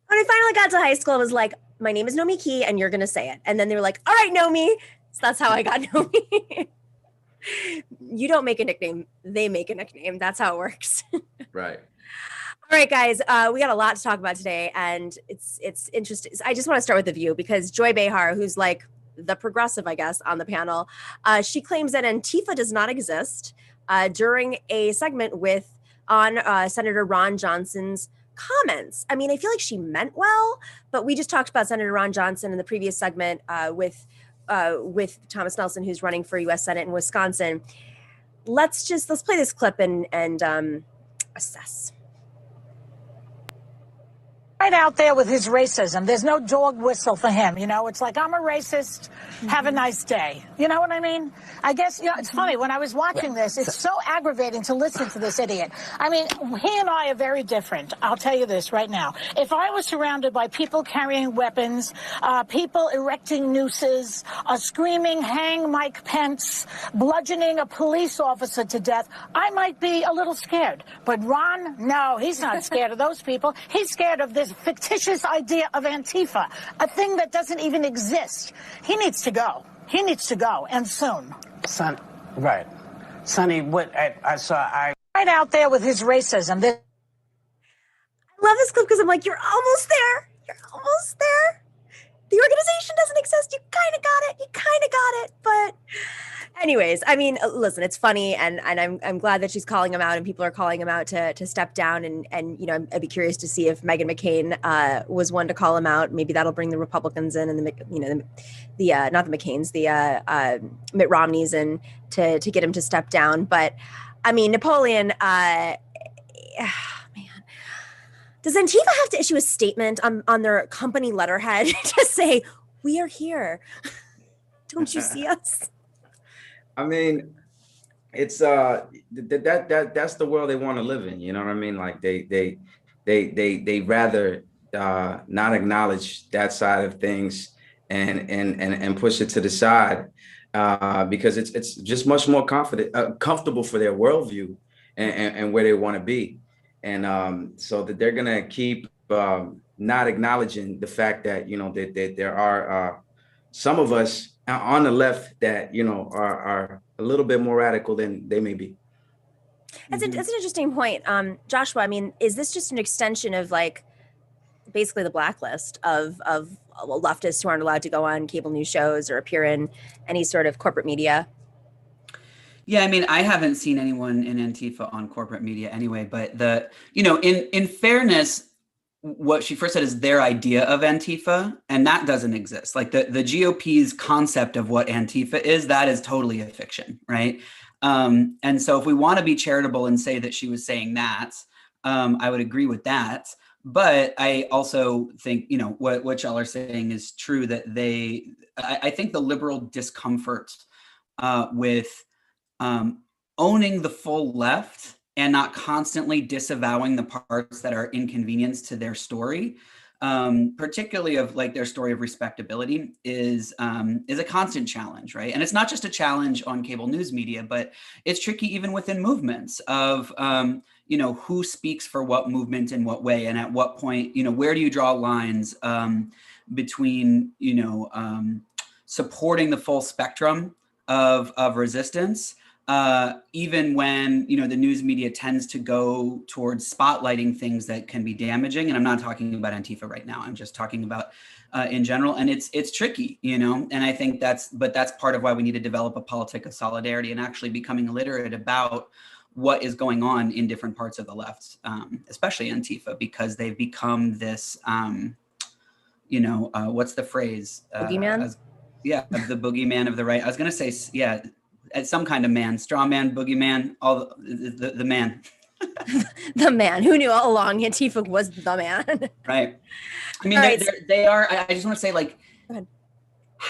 When I finally got to high school, I was like, my name is Nomiki, and you're going to say it. And then they were like, all right, Nomi. So that's how I got Nomi. You don't make a nickname. They make a nickname. That's how it works. Right. All right, guys, we got a lot to talk about today, and it's interesting. I just want to start with The View, because Joy Behar, who's like the progressive, I guess, on the panel, she claims that Antifa does not exist during a segment on Senator Ron Johnson's comments. I mean, I feel like she meant well, but we just talked about Senator Ron Johnson in the previous segment with Thomas Nelson, who's running for U.S. Senate in Wisconsin. Let's play this clip and assess. Right out there with his racism. There's no dog whistle for him. You know, it's like, I'm a racist. Have a nice day. You know what I mean? I guess, it's funny. When I was watching this, it's so aggravating to listen to this idiot. I mean, he and I are very different. I'll tell you this right now. If I was surrounded by people carrying weapons, people erecting nooses, screaming, hang Mike Pence, bludgeoning a police officer to death, I might be a little scared. But Ron, no, he's not scared of those people. He's scared of this fictitious idea of Antifa, a thing that doesn't even exist. He needs to go. He needs to go, and soon. Right. Sonny, what I saw, right out there with his racism. I love this clip because I'm like, you're almost there. You're almost there. The organization doesn't exist. You kind of got it. But anyways, I mean, listen, it's funny, and I'm glad that she's calling him out, and people are calling him out to step down, and you know, I'd be curious to see if Meghan McCain was one to call him out. Maybe that'll bring the Republicans in, and not the McCains, the Mitt Romneys in to get him to step down. But I mean, Napoleon, man, does Antifa have to issue a statement on their company letterhead to say, we are here? Don't you see us? I mean, it's that's the world they want to live in. You know what I mean? Like they rather not acknowledge that side of things and push it to the side because it's just much more comfortable for their worldview and where they want to be, and so that they're gonna keep not acknowledging the fact that that there are some of us on the left that are a little bit more radical than they may be. That's an interesting point, Joshua. I mean, is this just an extension of like basically the blacklist of leftists who aren't allowed to go on cable news shows or appear in any sort of corporate media? Yeah, I mean, I haven't seen anyone in Antifa on corporate media anyway, but in fairness, what she first said is their idea of Antifa, and that doesn't exist. Like the GOP's concept of what Antifa is, that is totally a fiction, right? And so if we want to be charitable and say that she was saying that, I would agree with that. But I also think, what y'all are saying is true, that I think the liberal discomfort with owning the full left and not constantly disavowing the parts that are inconvenience to their story, particularly of like their story of respectability, is a constant challenge, right? And it's not just a challenge on cable news media, but it's tricky even within movements of, who speaks for what movement in what way, and at what point, where do you draw lines between, supporting the full spectrum of resistance, even when, the news media tends to go towards spotlighting things that can be damaging. And I'm not talking about Antifa right now. I'm just talking about in general. And it's tricky, and I think that's part of why we need to develop a politic of solidarity and actually becoming literate about what is going on in different parts of the left, especially Antifa, because they've become this, what's the phrase? Boogeyman? The boogeyman of the right. I was going to say, some kind of man, straw man, boogeyman, all the man. The man. Who knew all along Antifa was the man? Right. I mean, they are, I just want to say, like,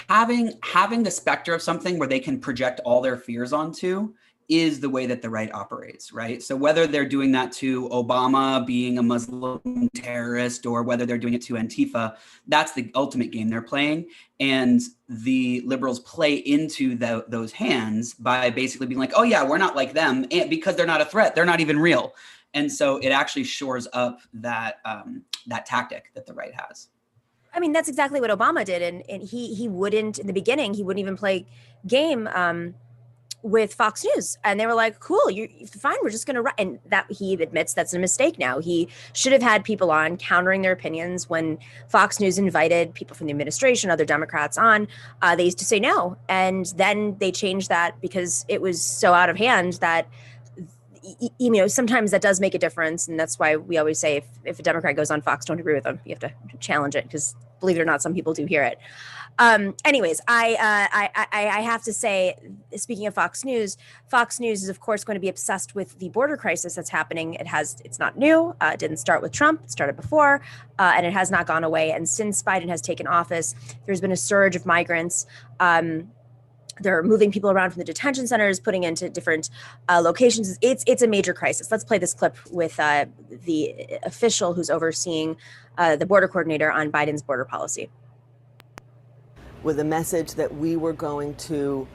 having the specter of something where they can project all their fears onto is the way that the right operates, right? So whether they're doing that to Obama being a Muslim terrorist, or whether they're doing it to Antifa, that's the ultimate game they're playing. And the liberals play into those hands by basically being like, oh yeah, we're not like them, and because they're not a threat, they're not even real. And so it actually shores up that tactic that the right has. I mean, that's exactly what Obama did. And he wouldn't, in the beginning, he wouldn't even play game with Fox News. And they were like, cool, you're fine, we're just going to, and that he admits that's a mistake now. He should have had people on countering their opinions. When Fox News invited people from the administration, other Democrats on, they used to say no. And then they changed that because it was so out of hand that, sometimes that does make a difference. And that's why we always say if a Democrat goes on Fox, don't agree with them. You have to challenge it, because believe it or not, some people do hear it. Anyways, I have to say, speaking of Fox News is of course going to be obsessed with the border crisis that's happening. It's not new. It didn't start with Trump. It started before, and it has not gone away. And since Biden has taken office, there's been a surge of migrants. They're moving people around from the detention centers, putting into different locations. It's a major crisis. Let's play this clip with the official who's overseeing the border coordinator on Biden's border policy. With a message that we were going to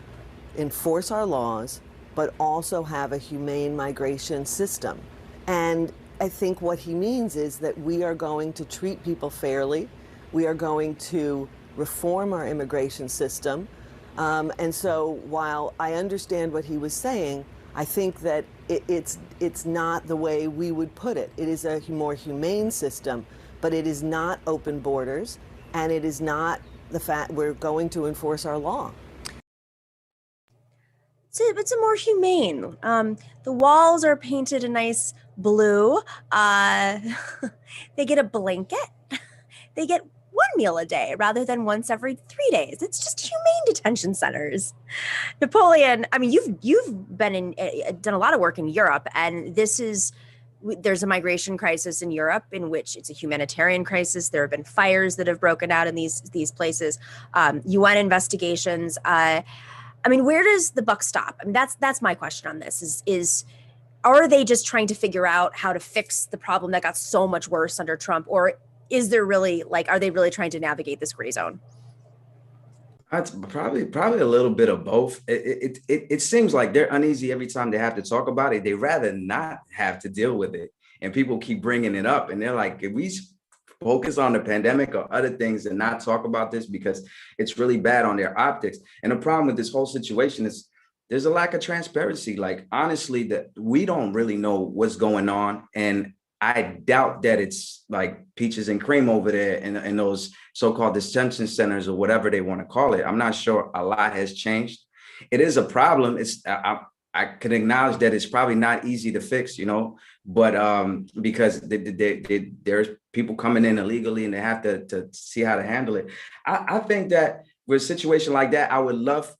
enforce our laws, but also have a humane migration system. And I think what he means is that we are going to treat people fairly. We are going to reform our immigration system. And so while I understand what he was saying, I think that it's not the way we would put it. It is a more humane system, but it is not open borders, and it is not the fact we're going to enforce our law. It's a more humane. The walls are painted a nice blue. They get a blanket. They get one meal a day rather than once every 3 days. It's just humane detention centers. Napoleon, I mean, you've been done a lot of work in Europe, and there's a migration crisis in Europe in which it's a humanitarian crisis. There have been fires that have broken out in these places, UN investigations. I mean, where does the buck stop? I mean, that's my question on this is are they just trying to figure out how to fix the problem that got so much worse under Trump? Or is there really, are they really trying to navigate this gray zone? That's probably a little bit of both. It seems like they're uneasy every time they have to talk about it. They rather not have to deal with it. And people keep bringing it up. And they're like, if we focus on the pandemic or other things and not talk about this, because it's really bad on their optics. And the problem with this whole situation is there's a lack of transparency. Like, honestly, that we don't really know what's going on. And I doubt that it's like peaches and cream over there in those so-called detention centers or whatever they want to call it. I'm not sure a lot has changed. It is a problem. I can acknowledge that it's probably not easy to fix, but because there's people coming in illegally and they have to see how to handle it. I think that with a situation like that, I would love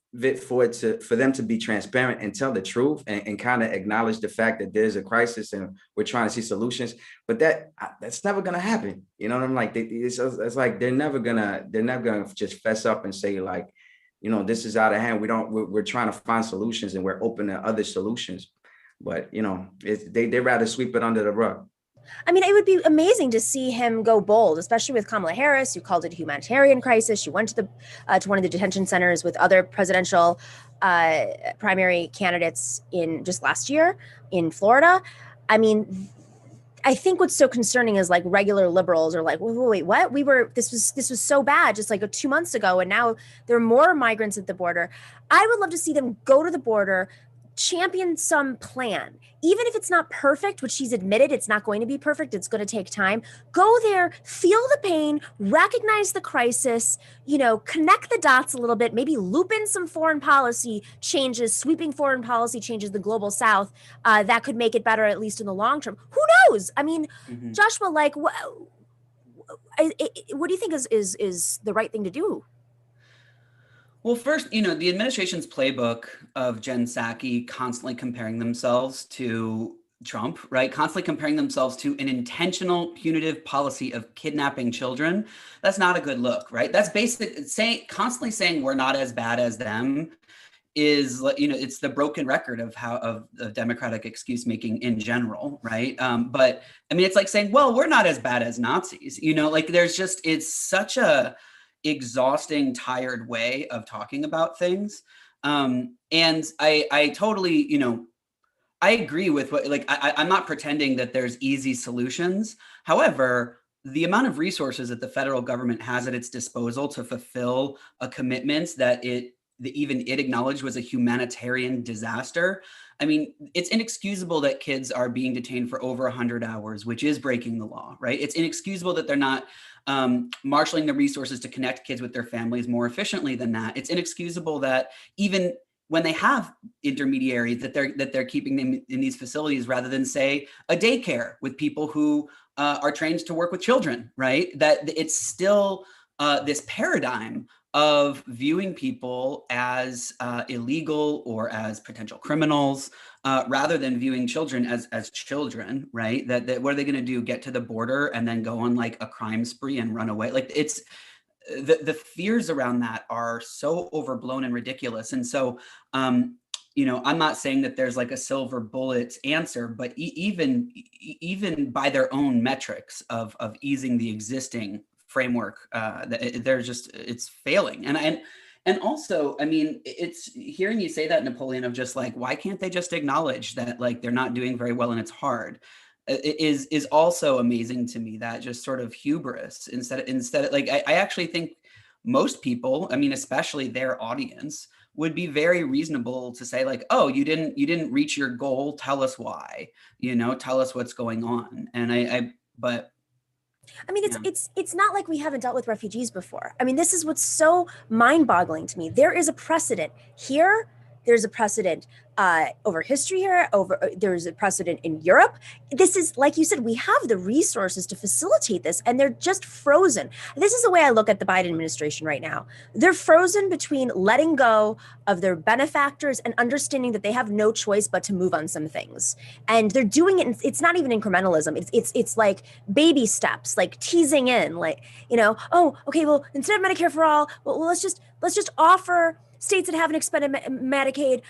for them to be transparent and tell the truth and kind of acknowledge the fact that there's a crisis and we're trying to see solutions. But that's never gonna happen. You know what I'm like? It's like they're never gonna just fess up and say like, you know, this is out of hand. We're trying to find solutions and we're open to other solutions. But you know, they rather sweep it under the rug. I mean, it would be amazing to see him go bold, especially with Kamala Harris, who called it a humanitarian crisis. She went to one of the detention centers with other presidential primary candidates in just last year in Florida. I mean, I think what's so concerning is like regular liberals are like, wait, what? This was so bad just like 2 months ago, and now there are more migrants at the border. I would love to see them go to the border, champion some plan, even if it's not perfect, which she's admitted it's not going to be perfect. It's going to take time. Go there, feel the pain, recognize the crisis, you know, connect the dots a little bit, maybe loop in some foreign policy changes, sweeping foreign policy changes, the global South, that could make it better, at least in the long term. Who knows? I mean, Joshua, like, what do you think is the right thing to do? Well, first, you know, the administration's playbook of Jen Psaki constantly comparing themselves to Trump, right? Constantly comparing themselves to an intentional punitive policy of kidnapping children. That's not a good look, right? That's constantly saying we're not as bad as them is, you know, it's the broken record of Democratic excuse making in general, right? But I mean, it's like saying, well, we're not as bad as Nazis, you know, like it's such a exhausting, tired way of talking about things. And I totally, you know, I agree with what, like, I'm not pretending that there's easy solutions. However, the amount of resources that the federal government has at its disposal to fulfill a commitment that even it acknowledged was a humanitarian disaster. I mean, it's inexcusable that kids are being detained for over 100 hours, which is breaking the law, right? It's inexcusable that they're not marshaling the resources to connect kids with their families more efficiently than that. It's inexcusable that even when they have intermediaries that they're keeping them in these facilities rather than, say, a daycare with people who are trained to work with children, right? That it's still this paradigm of viewing people as illegal or as potential criminals, rather than viewing children as children, right? That what are they going to do? Get to the border and then go on like a crime spree and run away? Like it's the fears around that are so overblown and ridiculous. And so, you know, I'm not saying that there's like a silver bullet answer, but even by their own metrics of easing the existing framework, it's failing. And also, I mean, it's hearing you say that, Napoleon, of just like, why can't they just acknowledge that like they're not doing very well and it's hard? It is also amazing to me, that just sort of hubris instead of like, I actually think most people, I mean, especially their audience, would be very reasonable to say like, oh, you didn't reach your goal. Tell us why, you know, tell us what's going on. And but I mean, it's not like we haven't dealt with refugees before. I mean, this is what's so mind-boggling to me. There is a precedent here. There's a precedent over history here. There's a precedent in Europe. This is, like you said, we have the resources to facilitate this, and they're just frozen. This is the way I look at the Biden administration right now. They're frozen between letting go of their benefactors and understanding that they have no choice but to move on some things. And they're doing it. It's not even incrementalism. It's like baby steps, like teasing in, like, you know, oh, okay, well, instead of Medicare for all, well, let's just offer states that haven't expanded Medicaid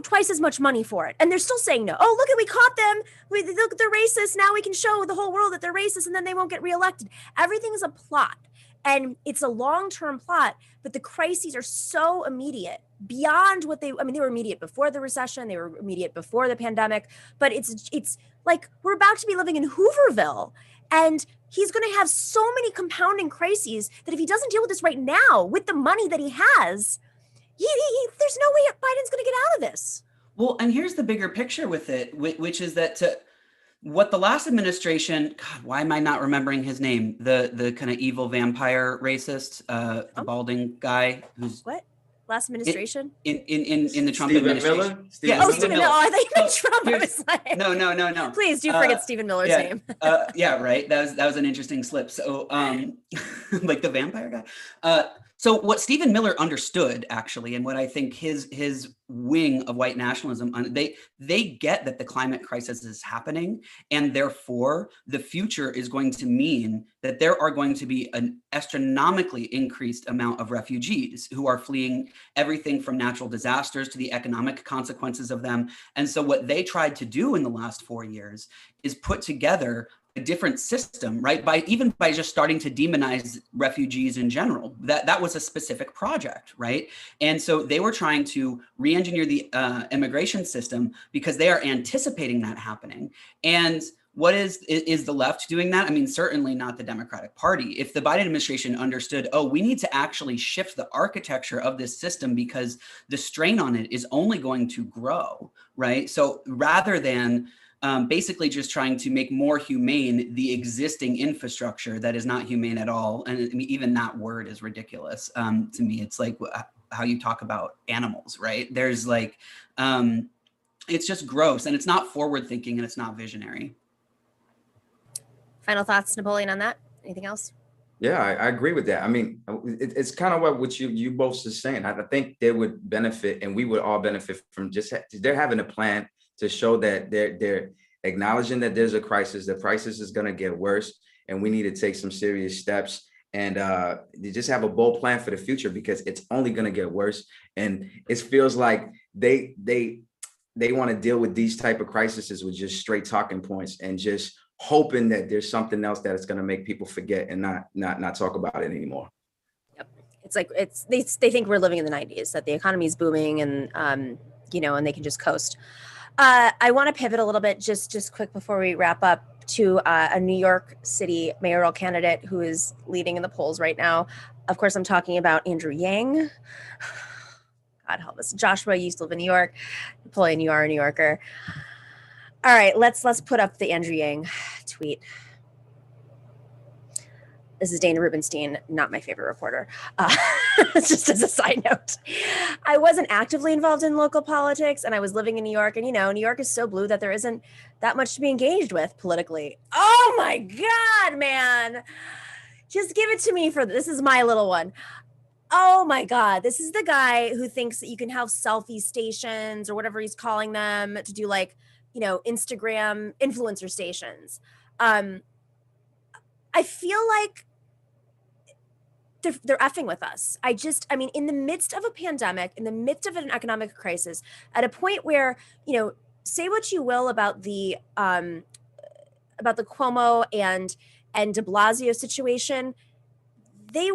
twice as much money for it. And they're still saying no. Oh, look, we caught them. Look, they're racist. Now we can show the whole world that they're racist, and then they won't get reelected. Everything is a plot. And it's a long-term plot, but the crises are so immediate beyond what they were immediate before the recession. They were immediate before the pandemic, but it's like we're about to be living in Hooverville, and he's going to have so many compounding crises that if he doesn't deal with this right now with the money that he has, there's no way Biden's going to get out of this. Well, and here's the bigger picture with it, which is that what the last administration, God, why am I not remembering his name? The kind of evil vampire racist, the balding guy who's what? Last administration? In the Trump Stephen administration. Miller? Stephen Miller. Oh, I thought you meant Trump. I was like, no. Please do forget Stephen Miller's name. Yeah, right. That was an interesting slip. So, like the vampire guy. So what Stephen Miller understood, actually, and what I think his wing of white nationalism, they get that the climate crisis is happening, and therefore the future is going to mean that there are going to be an astronomically increased amount of refugees who are fleeing everything from natural disasters to the economic consequences of them. And so what they tried to do in the last 4 years is put together a different system, right? By just starting to demonize refugees in general. That was a specific project, right? And so they were trying to re-engineer the immigration system because they are anticipating that happening. And what is the left doing that? I mean, certainly not the Democratic Party. If the Biden administration understood, oh, we need to actually shift the architecture of this system because the strain on it is only going to grow, right? So rather than basically just trying to make more humane the existing infrastructure that is not humane at all. And I mean, even that word is ridiculous. To me, it's like how you talk about animals, right? There's like, it's just gross, and it's not forward thinking, and it's not visionary. Final thoughts, Napoleon, on that? Anything else? Yeah, I agree with that. I mean, it's kind of what you both are saying. I think they would benefit, and we would all benefit from just they're having a plan to show that they're acknowledging that there's a crisis. The crisis is going to get worse, and we need to take some serious steps. And they just have a bold plan for the future because it's only going to get worse. And it feels like they want to deal with these type of crises with just straight talking points and just hoping that there's something else that is going to make people forget and not talk about it anymore. Yep. It's like they think we're living in the 90s, that the economy is booming and and they can just coast. I want to pivot a little bit just quick before we wrap up to a New York City mayoral candidate who is leading in the polls right now. Of course, I'm talking about Andrew Yang. God help us. Joshua, you used to live in New York. Napoleon, you are a New Yorker. All right, let's put up the Andrew Yang tweet. This is Dana Rubenstein, not my favorite reporter. Just as a side note, I wasn't actively involved in local politics, and I was living in New York. And New York is so blue that there isn't that much to be engaged with politically. Oh my God, man! Just give it to me this is my little one. Oh my God, this is the guy who thinks that you can have selfie stations or whatever he's calling them to do Instagram influencer stations. I feel like they're effing with us. In the midst of a pandemic, in the midst of an economic crisis, at a point where, say what you will about the Cuomo and de Blasio situation, there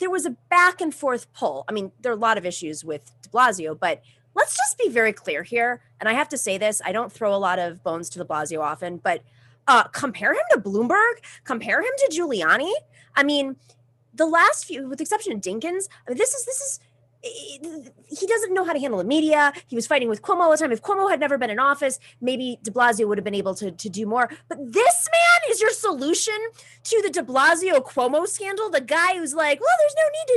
was a back and forth pull. I mean, there are a lot of issues with de Blasio, but let's just be very clear here. And I have to say this, I don't throw a lot of bones to de Blasio often, but compare him to Bloomberg, compare him to Giuliani. I mean, the last few, with the exception of Dinkins, he doesn't know how to handle the media. He was fighting with Cuomo all the time. If Cuomo had never been in office, maybe de Blasio would have been able to do more. But this man is your solution to the de Blasio Cuomo scandal. The guy who's like, well, there's no need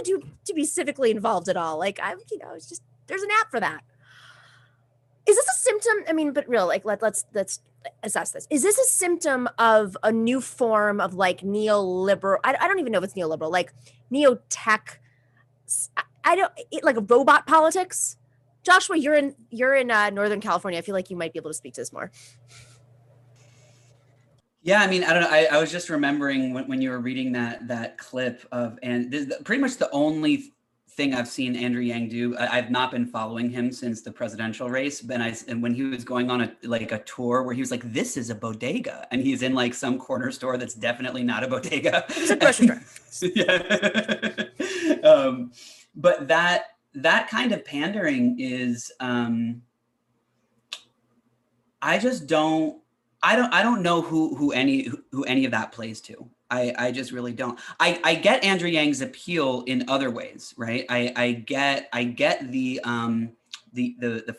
to be civically involved at all. Like, it's just, there's an app for that. Is this a symptom? I mean, but real, like, let's assess this. Is this a symptom of a new form of like neoliberal? I don't even know if it's neoliberal, like neo-tech. Like a robot politics. Joshua, you're in Northern California. I feel like you might be able to speak to this more. Yeah, I mean, I don't know. I was just remembering when you were reading that clip of, and this is pretty much the only thing I've seen Andrew Yang do. I've not been following him since the presidential race, and when he was going on a tour where he was like, "This is a bodega," and he's in like some corner store that's definitely not a bodega. It's a grocery store. Yeah. But that kind of pandering is, I don't know who any of that plays to. I just really don't. I get Andrew Yang's appeal in other ways, right? I get the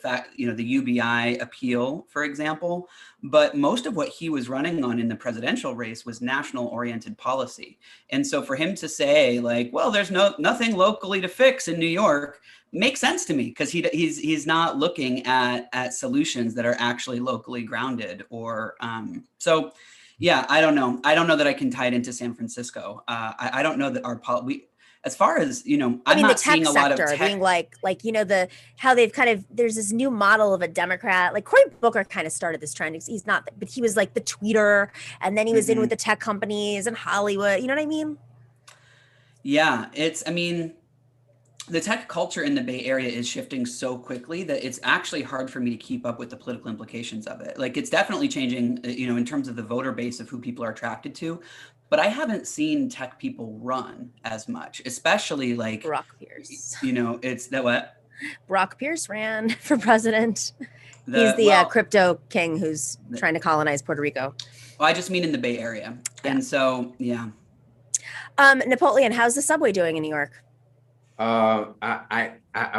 fact, the UBI appeal, for example, but most of what he was running on in the presidential race was national oriented policy. And so for him to say like, well, there's nothing locally to fix in New York makes sense to me, because he's not looking at solutions that are actually locally grounded or so. Yeah, I don't know. I don't know that I can tie it into San Francisco. I don't know that as far as, I'm the not tech seeing a lot of sector tech. being like, how they've there's this new model of a Democrat, like Cory Booker kind of started this trend. He's not, but he was like the tweeter, and then he was in with the tech companies and Hollywood. You know what I mean? Yeah, the tech culture in the Bay Area is shifting so quickly that it's actually hard for me to keep up with the political implications of it. Like, it's definitely changing, in terms of the voter base of who people are attracted to. But I haven't seen tech people run as much, especially like Brock Pierce. It's that what? Brock Pierce ran for president. He's the crypto king who's trying to colonize Puerto Rico. Well, I just mean in the Bay Area. Yeah. And so, yeah. Napoleon, how's the subway doing in New York? I'm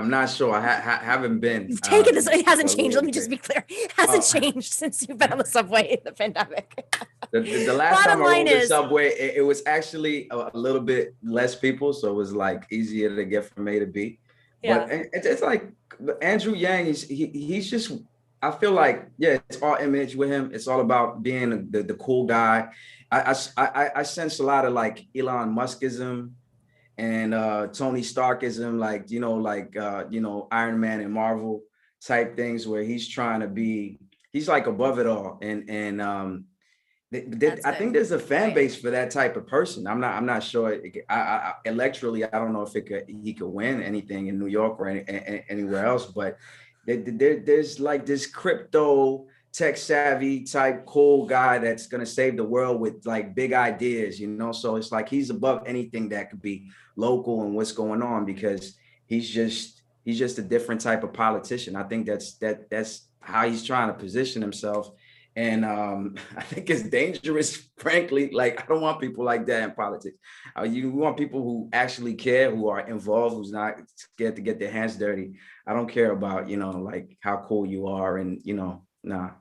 not sure. I haven't been. You've taken this. It hasn't changed. Let me just be clear. It hasn't changed since you've been on the subway in the pandemic. The last time I rode the subway, it was actually a little bit less people, so it was like easier to get from A to B. Yeah. But it's like Andrew Yang. He's just. I feel like it's all image with him. It's all about being the cool guy. I sense a lot of like Elon Muskism and Tony Starkism, Iron Man and Marvel type things, where he's trying to be, he's like above it all. And I think there's a fan base for that type of person. I'm not sure. Electorally, I don't know if he could win anything in New York or anywhere else, but there's like this crypto tech savvy type cool guy that's going to save the world with like big ideas, so it's like he's above anything that could be local and what's going on, because he's just a different type of politician. I think that's how he's trying to position himself. And I think it's dangerous, frankly. Like, I don't want people like that in politics. You want people who actually care, who are involved, who's not scared to get their hands dirty. I don't care about, like how cool you are and, nah.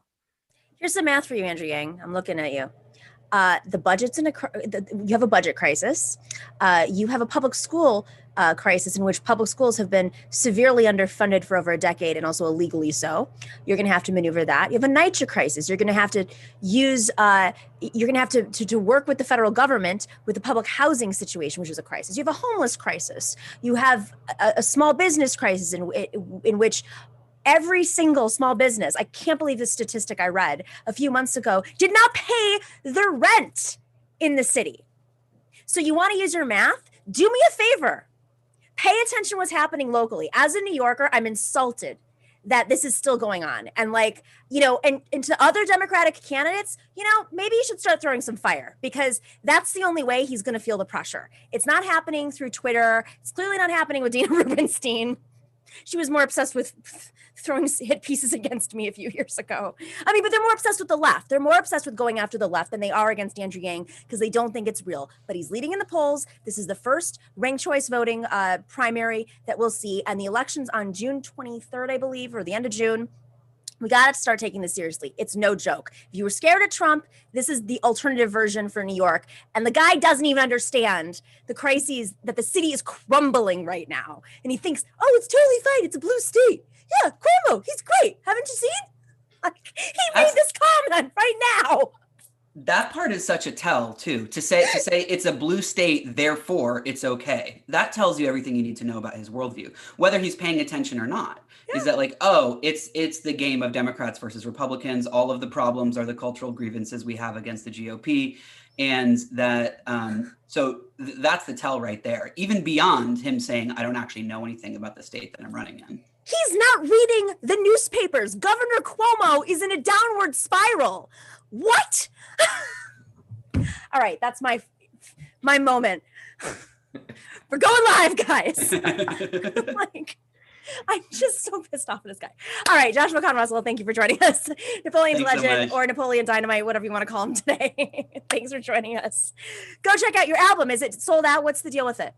Here's some math for you, Andrew Yang. I'm looking at you. The budget's you have a budget crisis. You have a public school crisis in which public schools have been severely underfunded for over a decade, and also illegally so. You're going to have to maneuver that. You have a NYCHA crisis. You're going to have to use, you're going to have to work with the federal government with the public housing situation, which is a crisis. You have a homeless crisis. You have a small business crisis in which every single small business, I can't believe the statistic I read a few months ago, did not pay the rent in the city. So you want to use your math? Do me a favor. Pay attention to what's happening locally. As a New Yorker, I'm insulted that this is still going on. And and to other Democratic candidates, maybe you should start throwing some fire, because that's the only way he's going to feel the pressure. It's not happening through Twitter. It's clearly not happening with Dina Rubenstein. She was more obsessed with throwing hit pieces against me a few years ago. But they're more obsessed with the left. They're more obsessed with going after the left than they are against Andrew Yang, because they don't think it's real. But he's leading in the polls. This is the first ranked choice voting primary that we'll see. And the election's on June 23rd, I believe, or the end of June. We got to start taking this seriously. It's no joke. If you were scared of Trump, this is the alternative version for New York. And the guy doesn't even understand the crises that the city is crumbling right now. And he thinks, oh, it's totally fine. It's a blue state. Yeah, Cuomo, he's great. Haven't you seen? He made this comment right now. That part is such a tell too. To say it's a blue state, therefore it's okay. That tells you everything you need to know about his worldview, whether he's paying attention or not. Yeah. Is that like, oh, it's the game of Democrats versus Republicans. All of the problems are the cultural grievances we have against the GOP, and that that's the tell right there. Even beyond him saying, I don't actually know anything about the state that I'm running in. He's not reading the newspapers. Governor Cuomo is in a downward spiral. What? All right, that's my moment. We're going live, guys. I'm just so pissed off at this guy. All right, Joshua Kahn Russell, thank you for joining us. Napoleon's Legend, or Napoleon Dynamite, whatever you want to call him today. Thanks for joining us. Go check out your album. Is it sold out? What's the deal with it?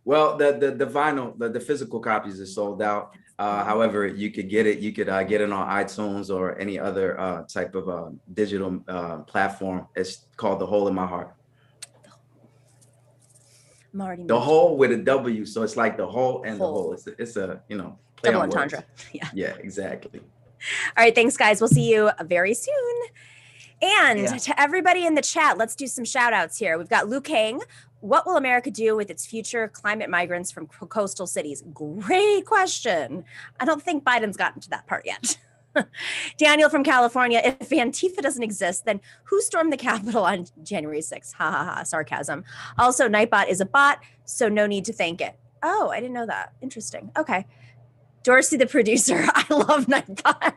Well, the vinyl, the physical copies are sold out. However, you could get it. You could get it on iTunes or any other type of digital platform. It's called The Hole in My Heart. The Hole with a W, so it's like the hole and the hole. It's a play double on entendre. Words. Yeah, exactly. All right, thanks, guys. We'll see you very soon. And to everybody in the chat, let's do some shout outs here. We've got Luke Hang, What will America do with its future climate migrants from coastal cities? Great question. I don't think Biden's gotten to that part yet. Daniel from California, if Antifa doesn't exist, then who stormed the Capitol on January 6th? Ha ha ha, sarcasm. Also, Nightbot is a bot, so no need to thank it. Oh, I didn't know that. Interesting. Okay. Dorsey, the producer. I love Nightbot.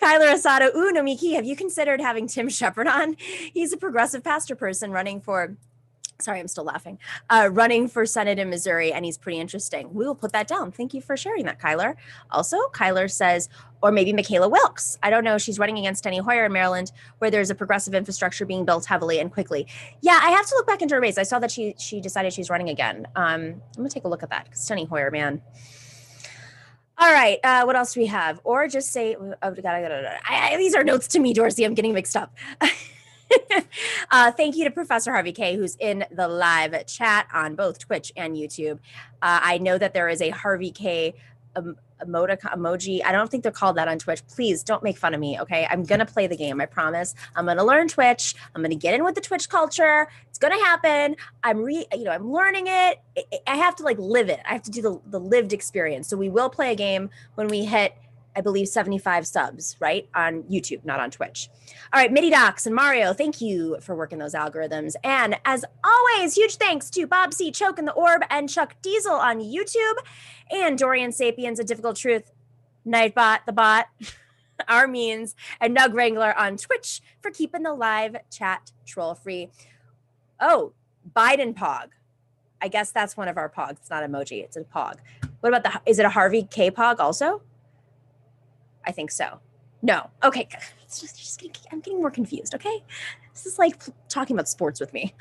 Kyler Asado, ooh, Nomiki, have you considered having Tim Shepard on? He's a progressive pastor person running for, sorry, I'm still laughing, running for Senate in Missouri, and he's pretty interesting. We will put that down. Thank you for sharing that, Kyler. Also, Kyler says, or maybe Michaela Wilkes. I don't know. She's running against Steny Hoyer in Maryland, where there's a progressive infrastructure being built heavily and quickly. Yeah, I have to look back into her race. I saw that she decided she's running again. I'm going to take a look at that, because Steny Hoyer, man. All right, what else do we have? Or just say, these are notes to me, Dorsey. I'm getting mixed up. Thank you to Professor Harvey K, who's in the live chat on both Twitch and YouTube. I know that there is a Harvey K emoji. I don't think they're called that on Twitch. Please don't make fun of me, okay? I'm gonna play the game, I promise. I'm gonna learn Twitch. I'm gonna get in with the Twitch culture. It's gonna happen. I'm learning it. I have to live it. I have to do the lived experience. So we will play a game when we hit, I believe, 75 subs, right? On YouTube, not on Twitch. All right, Midi Docs and Mario, thank you for working those algorithms. And as always, huge thanks to Bob C. Choke in the Orb and Chuck Diesel on YouTube, and Dorian Sapiens, A Difficult Truth, Nightbot, the bot, our means, and Nug Wrangler on Twitch for keeping the live chat troll free. Oh, Biden Pog. I guess that's one of our pogs. It's not emoji, it's a pog. What about is it a Harvey K Pog also? I think so. No. Okay. I'm getting more confused. Okay. This is like talking about sports with me.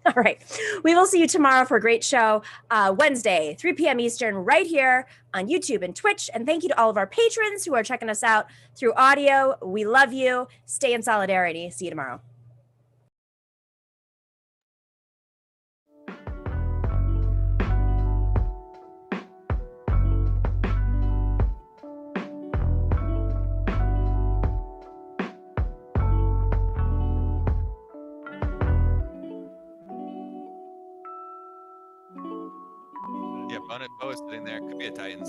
All right. We will see you tomorrow for a great show. Wednesday, 3 p.m. Eastern, right here on YouTube and Twitch. And thank you to all of our patrons who are checking us out through audio. We love you. Stay in solidarity. See you tomorrow. Yeah, Bo is sitting there. Could be a Titans